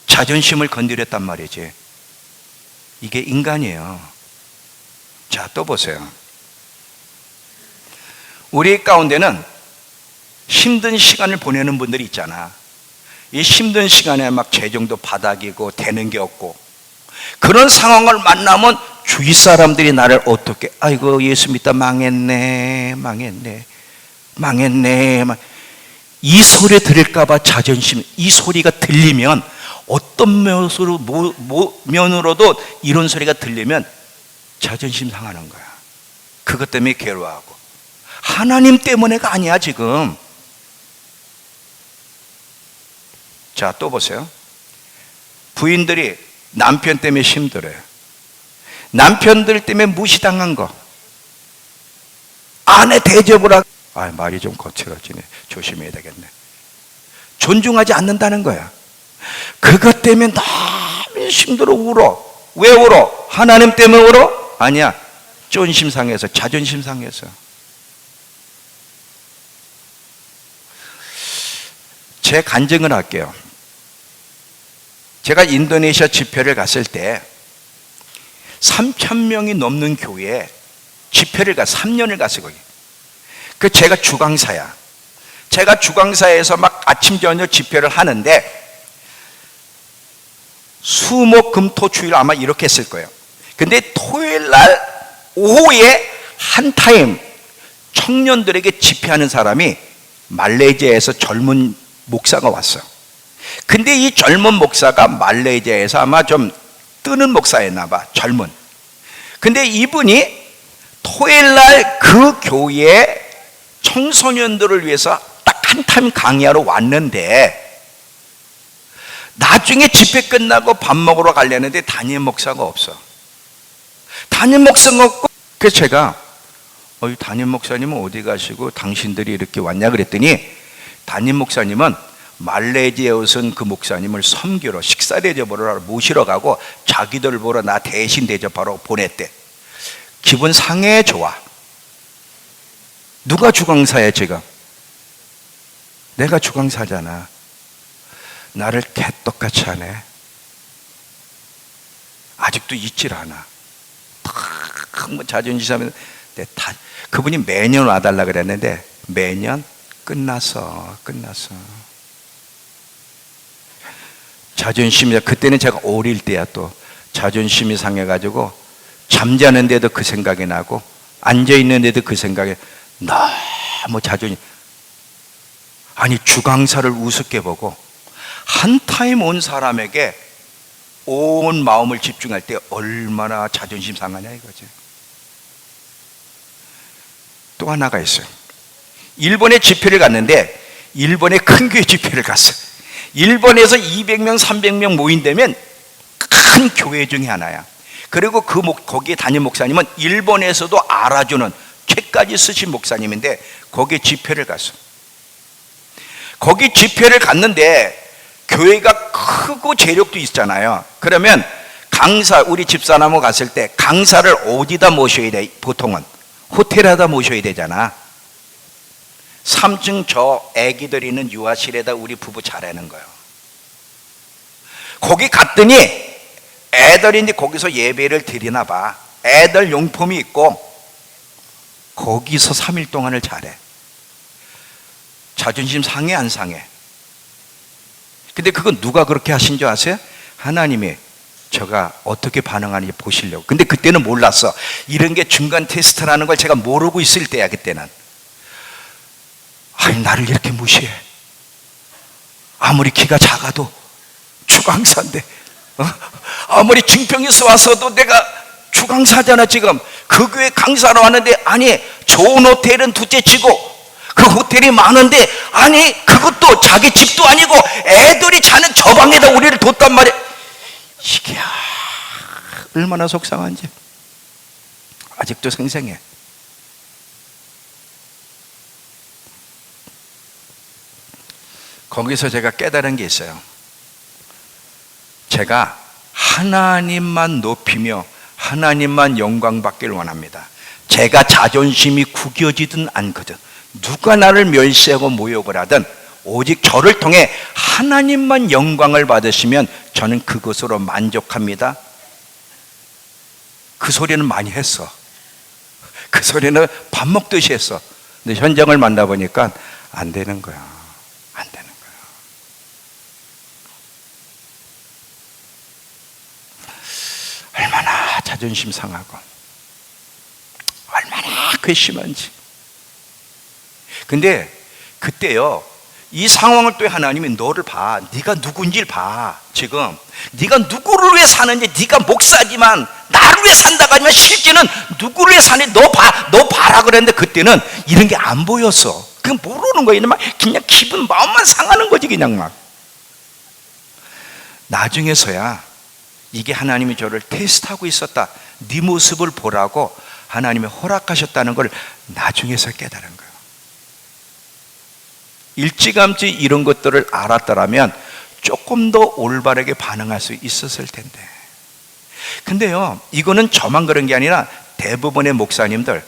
자존심을 건드렸단 말이지. 이게 인간이에요. 자, 또 보세요. 우리 가운데는 힘든 시간을 보내는 분들이 있잖아. 이 힘든 시간에 막 재정도 바닥이고 되는 게 없고, 그런 상황을 만나면 주위 사람들이 나를 어떻게, 아이고 예수 믿다 망했네, 이 소리 들을까봐 자존심, 이 소리가 들리면 어떤 면으로도 이런 소리가 들리면 자존심 상하는 거야. 그것 때문에 괴로워하고. 하나님 때문에가 아니야 지금. 자, 또 보세요. 부인들이 남편 때문에 힘들어요. 남편들 때문에 무시당한 거, 아내 대접을 하고, 말이 좀 거칠어지네, 조심해야 되겠네, 존중하지 않는다는 거야. 그것 때문에 너무 힘들어 울어. 왜 울어? 하나님 때문에 울어? 아니야, 존심 상해서, 자존심 상해서. 제 간증을 할게요. 제가 인도네시아 집회를 갔을 때 3,000명이 넘는 교회에 집회를 3년을 갔어요. 거기. 제가 주강사야. 제가 주강사에서 막 아침 저녁 집회를 하는데 수목금토주일 아마 이렇게 했을 거예요. 근데 토요일 날 오후에 한 타임 청년들에게 집회하는 사람이 말레이시아에서 젊은 목사가 왔어요. 근데 이 젊은 목사가 말레이시아에서 아마 좀 뜨는 목사였나 봐, 젊은. 근데 이분이 토요일 날 그 교회에 청소년들을 위해서 딱 한 타임 강의하러 왔는데, 나중에 집회 끝나고 밥 먹으러 가려는데 담임 목사가 없어. 담임 목사가 없고, 그래서 제가 담임 목사님은 어디 가시고 당신들이 이렇게 왔냐 그랬더니, 담임 목사님은 말레이시아에 오신 그 목사님을 섬기러, 식사 대접으로 모시러 가고 자기들 보러 나 대신 대접하러 보냈대. 기분 상해 좋아. 누가 주강사야 지금? 내가 주강사잖아. 나를 개떡같이 하네. 아직도 잊질 않아. 뭐 자존심하면 그분이 매년 와달라 그랬는데 매년 끝났어. 자존심이, 그때는 제가 어릴 때야. 또 자존심이 상해가지고 잠자는데도 그 생각이 나고 앉아있는데도 그 생각이, 너무 자존심. 아니, 주강사를 우습게 보고 한 타임 온 사람에게 온 마음을 집중할 때 얼마나 자존심 상하냐 이거지. 또 하나가 있어요. 일본에 집회를 갔는데, 일본의 큰 교회 집회를 갔어요. 일본에서 200명 300명 모인다면 큰 교회 중에 하나야. 그리고 거기에 담임 목사님은 일본에서도 알아주는 책까지 쓰신 목사님인데, 거기에 집회를 갔어. 거기 집회를 갔는데 교회가 크고 재력도 있잖아요. 그러면 강사, 우리 집사람하고 갔을 때 강사를 어디다 모셔야 돼? 보통은 호텔에다 모셔야 되잖아. 3층 저 애기들 있는 유아실에다 우리 부부 자라는 거예요. 거기 갔더니 애들이 이제 거기서 예배를 드리나 봐. 애들 용품이 있고 거기서 3일 동안을 자래. 자존심 상해 안 상해? 근데 그건 누가 그렇게 하신 줄 아세요? 하나님이 제가 어떻게 반응하는지 보시려고. 근데 그때는 몰랐어. 이런 게 중간 테스트라는 걸 제가 모르고 있을 때야. 그때는. 아니, 나를 이렇게 무시해. 아무리 키가 작아도 주강사인데, 아무리 증평에서 와서도 내가 주강사잖아. 지금 그 교회 강사로 왔는데, 아니 좋은 호텔은 둘째치고 그 호텔이 많은데, 아니 그것도 자기 집도 아니고 애들이 자는 저 방에다 우리를 뒀단 말이야. 이게 얼마나 속상한지. 아직도 생생해. 거기서 제가 깨달은 게 있어요. 제가 하나님만 높이며 하나님만 영광 받기를 원합니다. 제가 자존심이 구겨지든 않거든, 누가 나를 멸시하고 모욕을 하든 오직 저를 통해 하나님만 영광을 받으시면 저는 그것으로 만족합니다. 그 소리는 많이 했어. 그 소리는 밥 먹듯이 했어. 근데 현장을 만나보니까 안 되는 거야. 안 되는 거야. 얼마나 자존심 상하고 얼마나 괘씸한지. 근데 그때요, 이 상황을 또 하나님이 너를 봐. 네가 누군지를 봐. 지금 네가 누구를 위해 사는지, 네가 목사지만 나를 위해 산다고 하지만 실제는 누구를 위해 사는지 너 봐라 그랬는데 그때는 이런 게 안 보였어. 그냥 모르는 거야. 그냥 기분, 마음만 상하는 거지 그냥 막. 나중에서야 이게 하나님이 저를 테스트하고 있었다, 네 모습을 보라고 하나님이 허락하셨다는 걸 나중에서 깨달은 거예요. 일찌감치 이런 것들을 알았더라면 조금 더 올바르게 반응할 수 있었을 텐데. 근데요, 이거는 저만 그런 게 아니라 대부분의 목사님들,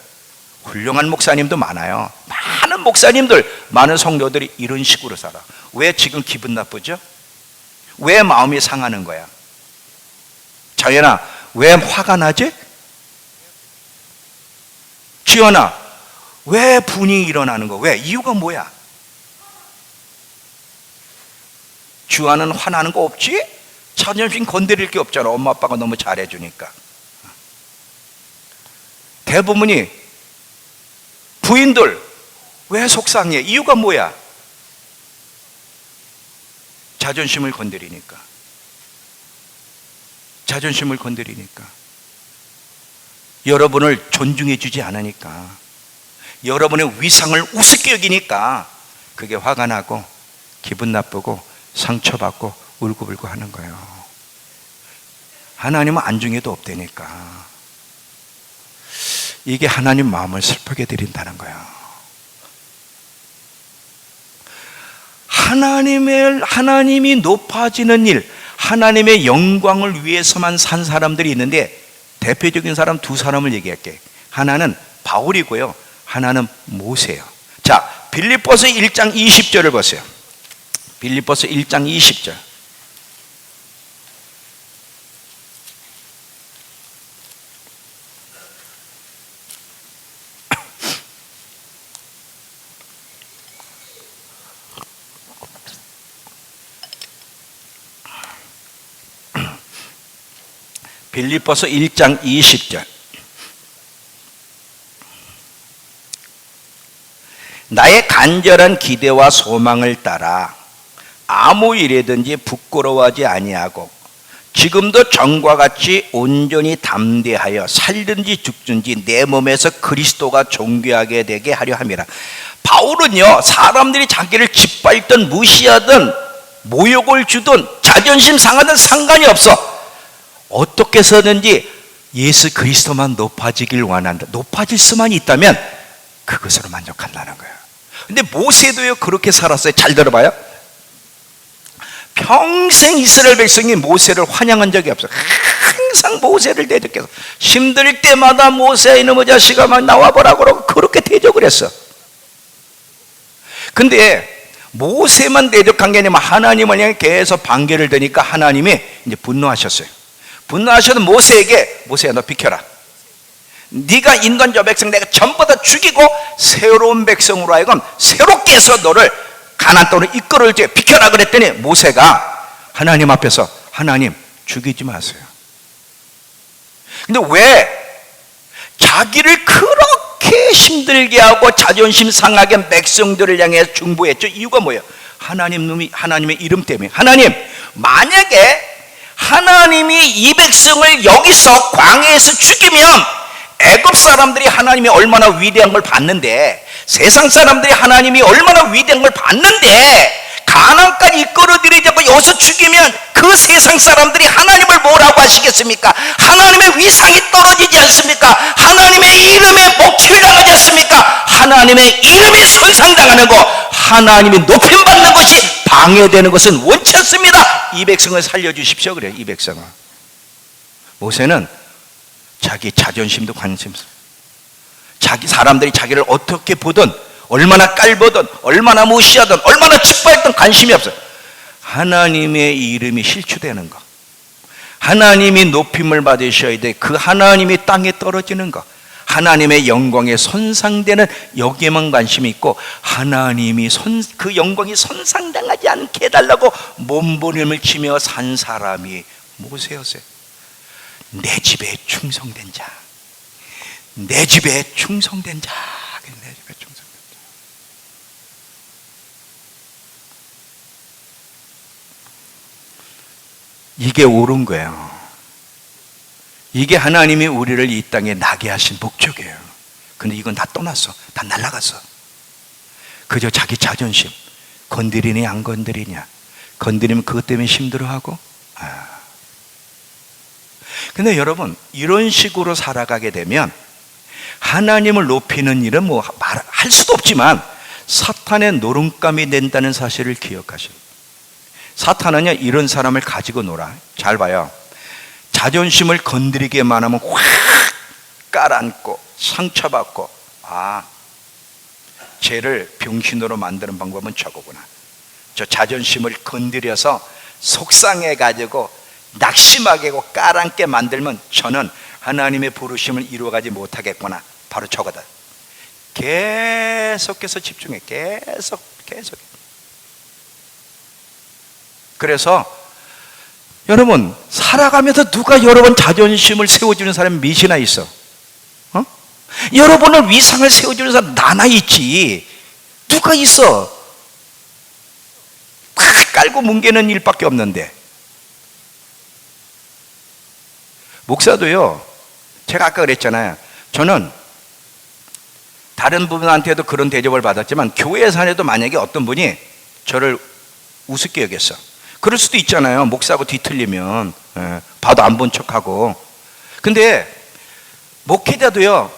훌륭한 목사님도 많아요. 많은 목사님들, 많은 성도들이 이런 식으로 살아. 왜 지금 기분 나쁘죠? 왜 마음이 상하는 거야? 자연아, 왜 화가 나지? 지연아, 왜 분이 일어나는 거? 왜? 이유가 뭐야? 주아는 화나는 거 없지? 자존심 건드릴 게 없잖아. 엄마 아빠가 너무 잘해주니까. 대부분이 부인들 왜 속상해? 이유가 뭐야? 자존심을 건드리니까. 자존심을 건드리니까. 여러분을 존중해 주지 않으니까. 여러분의 위상을 우습게 여기니까 그게 화가 나고 기분 나쁘고 상처받고 울고불고 하는 거예요. 하나님은 안중에도 없다니까. 이게 하나님 마음을 슬프게 드린다는 거예요. 하나님이 높아지는 일, 하나님의 영광을 위해서만 산 사람들이 있는데 대표적인 사람 두 사람을 얘기할게. 하나는 바울이고요, 하나는 모세예요. 자, 빌립보서 1장 20절을 보세요. 빌립보서 1장 20절. 빌립보서 1장 20절. 나의 간절한 기대와 소망을 따라 아무 일에든지 부끄러워하지 아니하고 지금도 전과 같이 온전히 담대하여 살든지 죽든지 내 몸에서 그리스도가 존귀하게 되게 하려 함이라. 바울은요, 사람들이 자기를 짓밟든 무시하든 모욕을 주든 자존심 상하든 상관이 없어. 어떻게 해서든지 예수 그리스도만 높아지길 원한다. 높아질 수만 있다면 그것으로 만족한다는 거예요. 근데 모세도요 그렇게 살았어요. 잘 들어봐요. 평생 이스라엘 백성이 모세를 환영한 적이 없어요. 항상 모세를 대적해서 힘들 때마다 모세 이놈의 자식아 막 나와보라 그러고 그렇게 대적을 했어. 근데 모세만 대적한 게 아니라 하나님을 향해 계속 반개를 드니까 하나님이 이제 분노하셨어요. 분노하셔서 모세에게, 모세야 너 비켜라. 네가 인도한 저 백성 내가 전부 다 죽이고 새로운 백성으로 하여금 새롭게 해서 너를 가나안 땅으로 이끌어올지 비켜라 그랬더니 모세가 하나님 앞에서 하나님 죽이지 마세요. 근데 왜 자기를 그렇게 힘들게 하고 자존심 상하게 한 백성들을 향해 중보했죠? 이유가 뭐예요? 하나님의 이름 때문에. 하나님, 만약에 하나님이 이 백성을 여기서 광야에서 죽이면 애굽 사람들이 하나님이 얼마나 위대한 걸 봤는데, 세상 사람들이 하나님이 얼마나 위대한 걸 봤는데 가나안까지 이끌어들이지 않고 여기서 죽이면 그 세상 사람들이 하나님을 뭐라고 하시겠습니까? 하나님의 위상이 떨어지지 않습니까? 하나님의 이름에 목침이 나가지 않습니까? 하나님의 이름이 손상당하는 것, 하나님이 높임받는 것이 방해되는 것은 원치 않습니다. 이 백성을 살려주십시오. 그래요. 이 백성을. 모세는 자기 자존심도 관심 없어요. 자기 사람들이 자기를 어떻게 보든, 얼마나 깔보든, 얼마나 무시하든, 얼마나 짓밟든 관심이 없어요. 하나님의 이름이 실추되는 것, 하나님이 높임을 받으셔야 돼. 그 하나님이 땅에 떨어지는 것, 하나님의 영광에 손상되는 여기에만 관심이 있고, 하나님이 그 영광이 손상당하지 않게 해달라고 몸부림을 치며 산 사람이 모세였어요. 내 집에 충성된 자, 내 집에 충성된 자, 내 집에 충성된 자. 이게 옳은 거예요. 이게 하나님이 우리를 이 땅에 나게 하신 목적이에요. 근데 이건 다 떠났어. 다 날아갔어. 그저 자기 자존심, 건드리니 안 건드리냐, 건드리면 그것 때문에 힘들어하고. 근데 여러분, 이런 식으로 살아가게 되면 하나님을 높이는 일은 뭐 할 수도 없지만 사탄의 노름감이 된다는 사실을 기억하시오. 사탄은요, 이런 사람을 가지고 놀아. 잘 봐요. 자존심을 건드리기만 하면 확 깔아앉고 상처받고, 쟤를 병신으로 만드는 방법은 저거구나. 저 자존심을 건드려서 속상해가지고 낙심하게 하고 깔아앉게 만들면 저는 하나님의 부르심을 이루어가지 못하겠구나. 바로 저거다. 계속해서 집중해. 계속. 그래서 여러분, 살아가면서 누가 여러분 자존심을 세워주는 사람이 몇이나 있어? 여러분을 위상을 세워주는 사람 나나 있지. 누가 있어? 팍 깔고 뭉개는 일밖에 없는데. 목사도요, 제가 아까 그랬잖아요. 저는 다른 분한테도 그런 대접을 받았지만 교회 산에도 만약에 어떤 분이 저를 우습게 여겼어. 그럴 수도 있잖아요. 목사하고 뒤틀리면 봐도 안 본 척하고. 근데 목회자도요,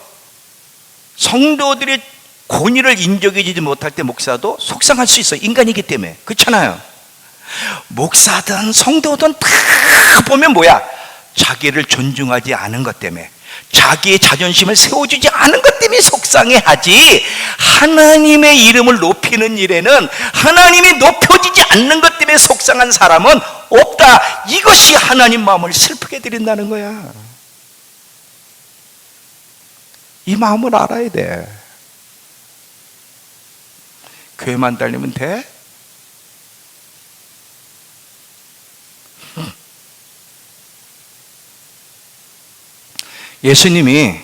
성도들이 권위를 인정해주지 못할 때 목사도 속상할 수 있어요. 인간이기 때문에. 그렇잖아요. 목사든 성도든 다 보면 뭐야? 자기를 존중하지 않은 것 때문에, 자기의 자존심을 세워주지 않은 것 때문에 속상해하지, 하나님의 이름을 높이는 일에는 하나님이 높여지지 않는 것 때문에 속상한 사람은 없다. 이것이 하나님 마음을 슬프게 드린다는 거야. 이 마음을 알아야 돼. 교회만 다니면 돼? 예수님이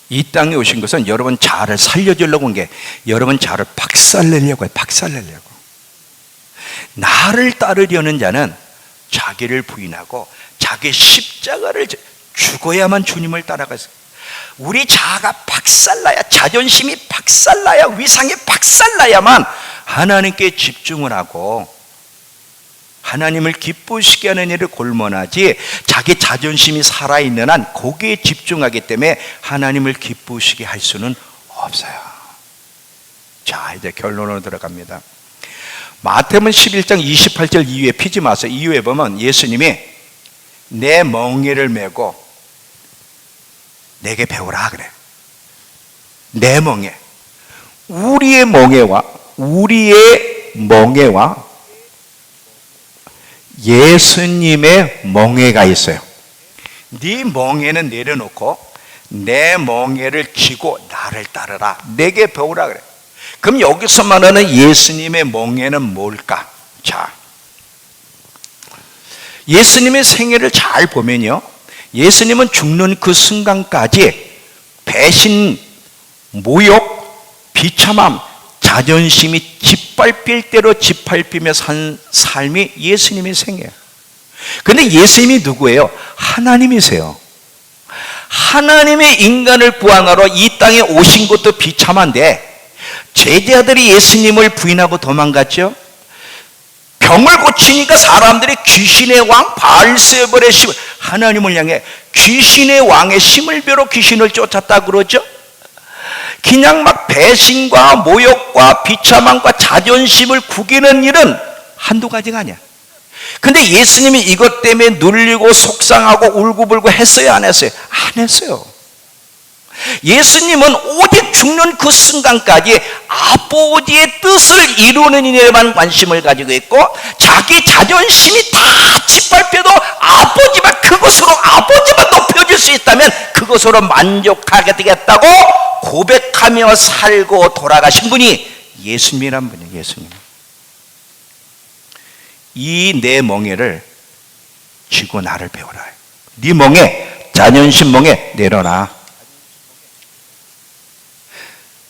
이 땅에 오신 것은 여러분 자아를 살려주려고 온 게, 여러분 자아를 박살내려고 해요. 박살내려고. 나를 따르려는 자는 자기를 부인하고 자기 십자가를 죽어야만 주님을 따라가서, 우리 자아가 박살나야, 자존심이 박살나야, 위상이 박살나야만 하나님께 집중을 하고 하나님을 기쁘시게 하는 일을 골머나지, 자기 자존심이 살아있는 한 거기에 집중하기 때문에 하나님을 기쁘시게 할 수는 없어요. 자, 이제 결론으로 들어갑니다. 마태복음 11장 28절 이후에 피지 마세요. 이후에 보면 예수님이 내 멍에를 메고 내게 배우라 그래. 내 멍에, 우리의 멍에와 예수님의 멍에가 있어요. 네 멍에는 내려놓고 내 멍에를 쥐고 나를 따르라. 내게 배우라 그래. 그럼 여기서 말하는 예수님의 멍에는 뭘까? 자, 예수님의 생애를 잘 보면요, 예수님은 죽는 그 순간까지 배신, 모욕, 비참함, 자존심이 짓밟힐 대로 짓밟히며 산 삶이 예수님의 생애예요. 그런데 예수님이 누구예요? 하나님이세요. 하나님의 인간을 구원하러 이 땅에 오신 것도 비참한데, 제자들이 예수님을 부인하고 도망갔죠. 병을 고치니까 사람들이 귀신의 왕 바알세불의 힘을, 하나님을 향해 귀신의 왕의 힘을 빌어 귀신을 쫓았다 그러죠. 그냥 막 배신과 모욕과 비참함과 자존심을 구기는 일은 한두 가지가 아니야. 근데 예수님이 이것 때문에 눌리고 속상하고 울고불고 했어요, 안 했어요? 안 했어요. 예수님은 오직 죽는 그 순간까지 아버지의 뜻을 이루는 일에만 관심을 가지고 있고, 자기 자존심이 다 짓밟혀도 아버지만 높여줄 수 있다면 그것으로 만족하게 되겠다고 고백하며 살고 돌아가신 분이 예수님이란 분이에요. 예수님. 이 내 멍에를 쥐고 나를 배워라. 네 멍에, 자존심 멍에 내려놔.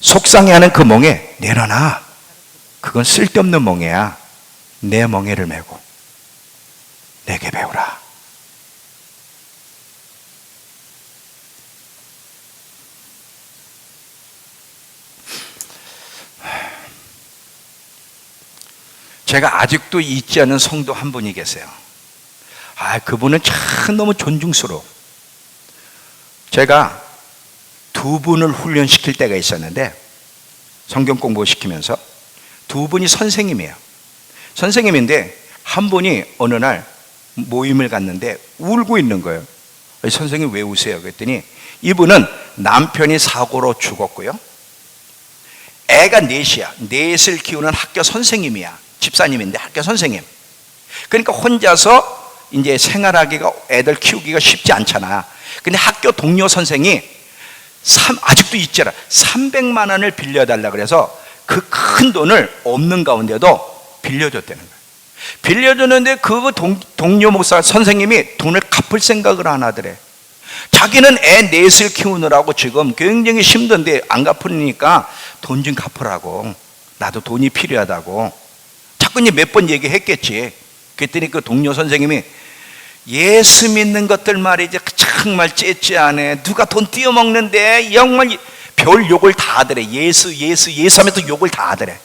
속상해하는 그 멍에 내려놔. 그건 쓸데없는 멍에야. 내 멍에를 메고 내게 배우라. 제가 아직도 잊지 않은 성도 한 분이 계세요. 그분은 참 너무 존중스러워. 제가 두 분을 훈련시킬 때가 있었는데, 성경 공부시키면서 두 분이 선생님이에요. 선생님인데 한 분이 어느 날 모임을 갔는데 울고 있는 거예요. 선생님 왜 우세요? 그랬더니 이분은 남편이 사고로 죽었고요, 애가 넷이야. 넷을 키우는 학교 선생님이야. 집사님인데 학교 선생님. 그러니까 혼자서 이제 생활하기가, 애들 키우기가 쉽지 않잖아. 근데 학교 동료 선생이 아직도 있잖아, 300만 원을 빌려달라 그래서 그 큰 돈을 없는 가운데도 빌려줬다는 거예요. 빌려줬는데 그 동료 목사 선생님이 돈을 갚을 생각을 안 하더래. 자기는 애 넷을 키우느라고 지금 굉장히 힘든데 안 갚으니까 돈 좀 갚으라고, 나도 돈이 필요하다고 자꾸 몇 번 얘기했겠지. 그랬더니 그 동료 선생님이 예수 믿는 것들 말이지 정말 째째하네. 누가 돈 띄어먹는데 정말 별 욕을 다 하더래. 예수 하면서 욕을 다 하더래.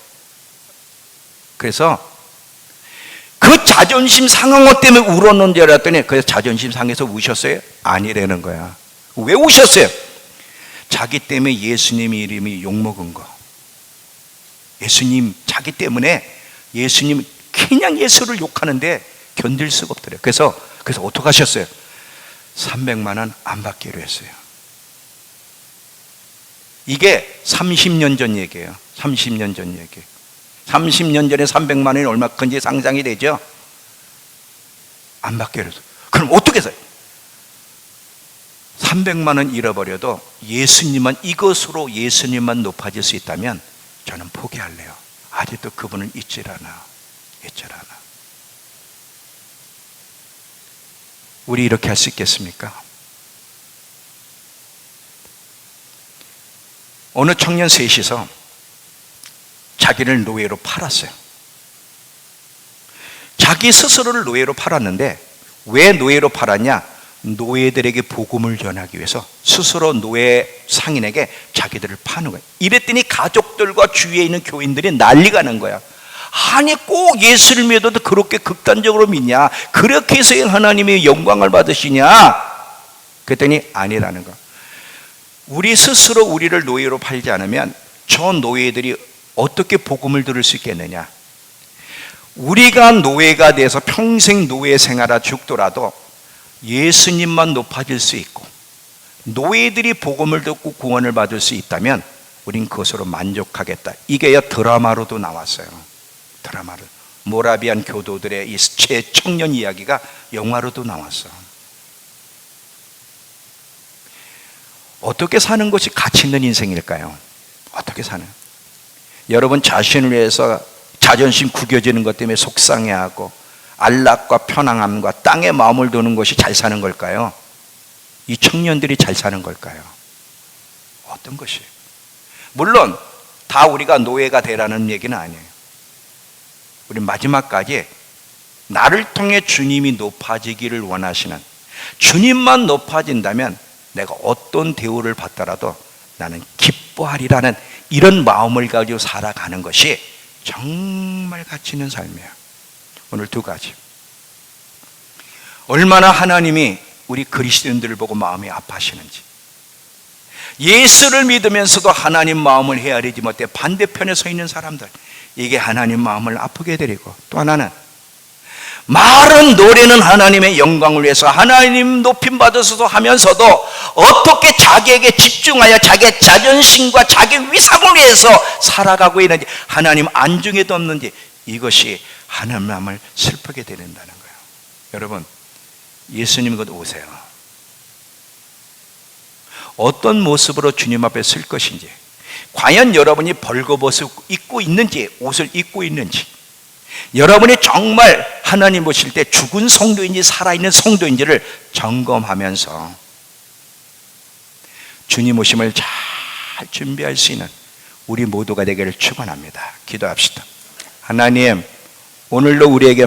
그래서 그 자존심 상한 것 때문에 울었는 줄 알았더니, 그래서 자존심 상해서 우셨어요? 아니라는 거야. 왜 우셨어요? 자기 때문에 예수님 이름이 욕먹은 거. 예수님, 자기 때문에 예수님, 그냥 예수를 욕하는데 견딜 수가 없더래요. 그래서 어떻게 하셨어요? 300만 원 안 받기로 했어요. 이게 30년 전 얘기예요. 30년 전 얘기. 30년 전에 300만 원이 얼마큼인지 상상이 되죠? 안 받기로 했어요. 그럼 어떻게 해서요? 300만 원 잃어버려도 이것으로 예수님만 높아질 수 있다면 저는 포기할래요. 아직도 그분을 잊질 않아. 우리 이렇게 할 수 있겠습니까? 어느 청년 셋이서 자기를 노예로 팔았어요. 자기 스스로를 노예로 팔았는데 왜 노예로 팔았냐? 노예들에게 복음을 전하기 위해서 스스로 노예 상인에게 자기들을 파는 거예요. 이랬더니 가족들과 주위에 있는 교인들이 난리가 난 거야. 아니 꼭 예수를 믿어도 그렇게 극단적으로 믿냐? 그렇게 해서 하나님의 영광을 받으시냐? 그랬더니 아니라는 거야. 우리 스스로 우리를 노예로 팔지 않으면 저 노예들이 어떻게 복음을 들을 수 있겠느냐? 우리가 노예가 돼서 평생 노예 생활하 죽더라도 예수님만 높아질 수 있고 노예들이 복음을 듣고 구원을 받을 수 있다면 우린 그것으로 만족하겠다. 이게 드라마로도 나왔어요. 드라마로. 모라비안 교도들의 이 최청년 이야기가 영화로도 나왔어. 어떻게 사는 것이 가치 있는 인생일까요? 어떻게 사는? 여러분 자신을 위해서 자존심 구겨지는 것 때문에 속상해하고 안락과 편안함과 땅에 마음을 두는 것이 잘 사는 걸까요? 이 청년들이 잘 사는 걸까요? 어떤 것이? 물론 다 우리가 노예가 되라는 얘기는 아니에요. 우리 마지막까지 나를 통해 주님이 높아지기를 원하시는, 주님만 높아진다면 내가 어떤 대우를 받더라도 나는 기뻐하리라는 이런 마음을 가지고 살아가는 것이 정말 가치 있는 삶이에요. 오늘 두 가지. 얼마나 하나님이 우리 그리스도인들을 보고 마음이 아파하시는지. 예수를 믿으면서도 하나님 마음을 헤아리지 못해 반대편에 서 있는 사람들, 이게 하나님 마음을 아프게 드리고, 또 하나는 말은 노래는 하나님의 영광을 위해서 하나님 높임 받으셔서 하면서도 어떻게 자기에게 집중하여 자기의 자존심과 자기 위상을 위해서 살아가고 있는지, 하나님 안중에도 없는지, 이것이 하나님 마음을 슬프게 드린다는 거예요. 여러분, 예수님 곧 오세요. 어떤 모습으로 주님 앞에 설 것인지, 과연 여러분이 벌거벗을 입고 있는지, 옷을 입고 있는지, 여러분이 정말 하나님 보실 때 죽은 성도인지 살아있는 성도인지를 점검하면서 주님 오심을 잘 준비할 수 있는 우리 모두가 되기를 축원합니다. 기도합시다. 하나님, 오늘도 우리에게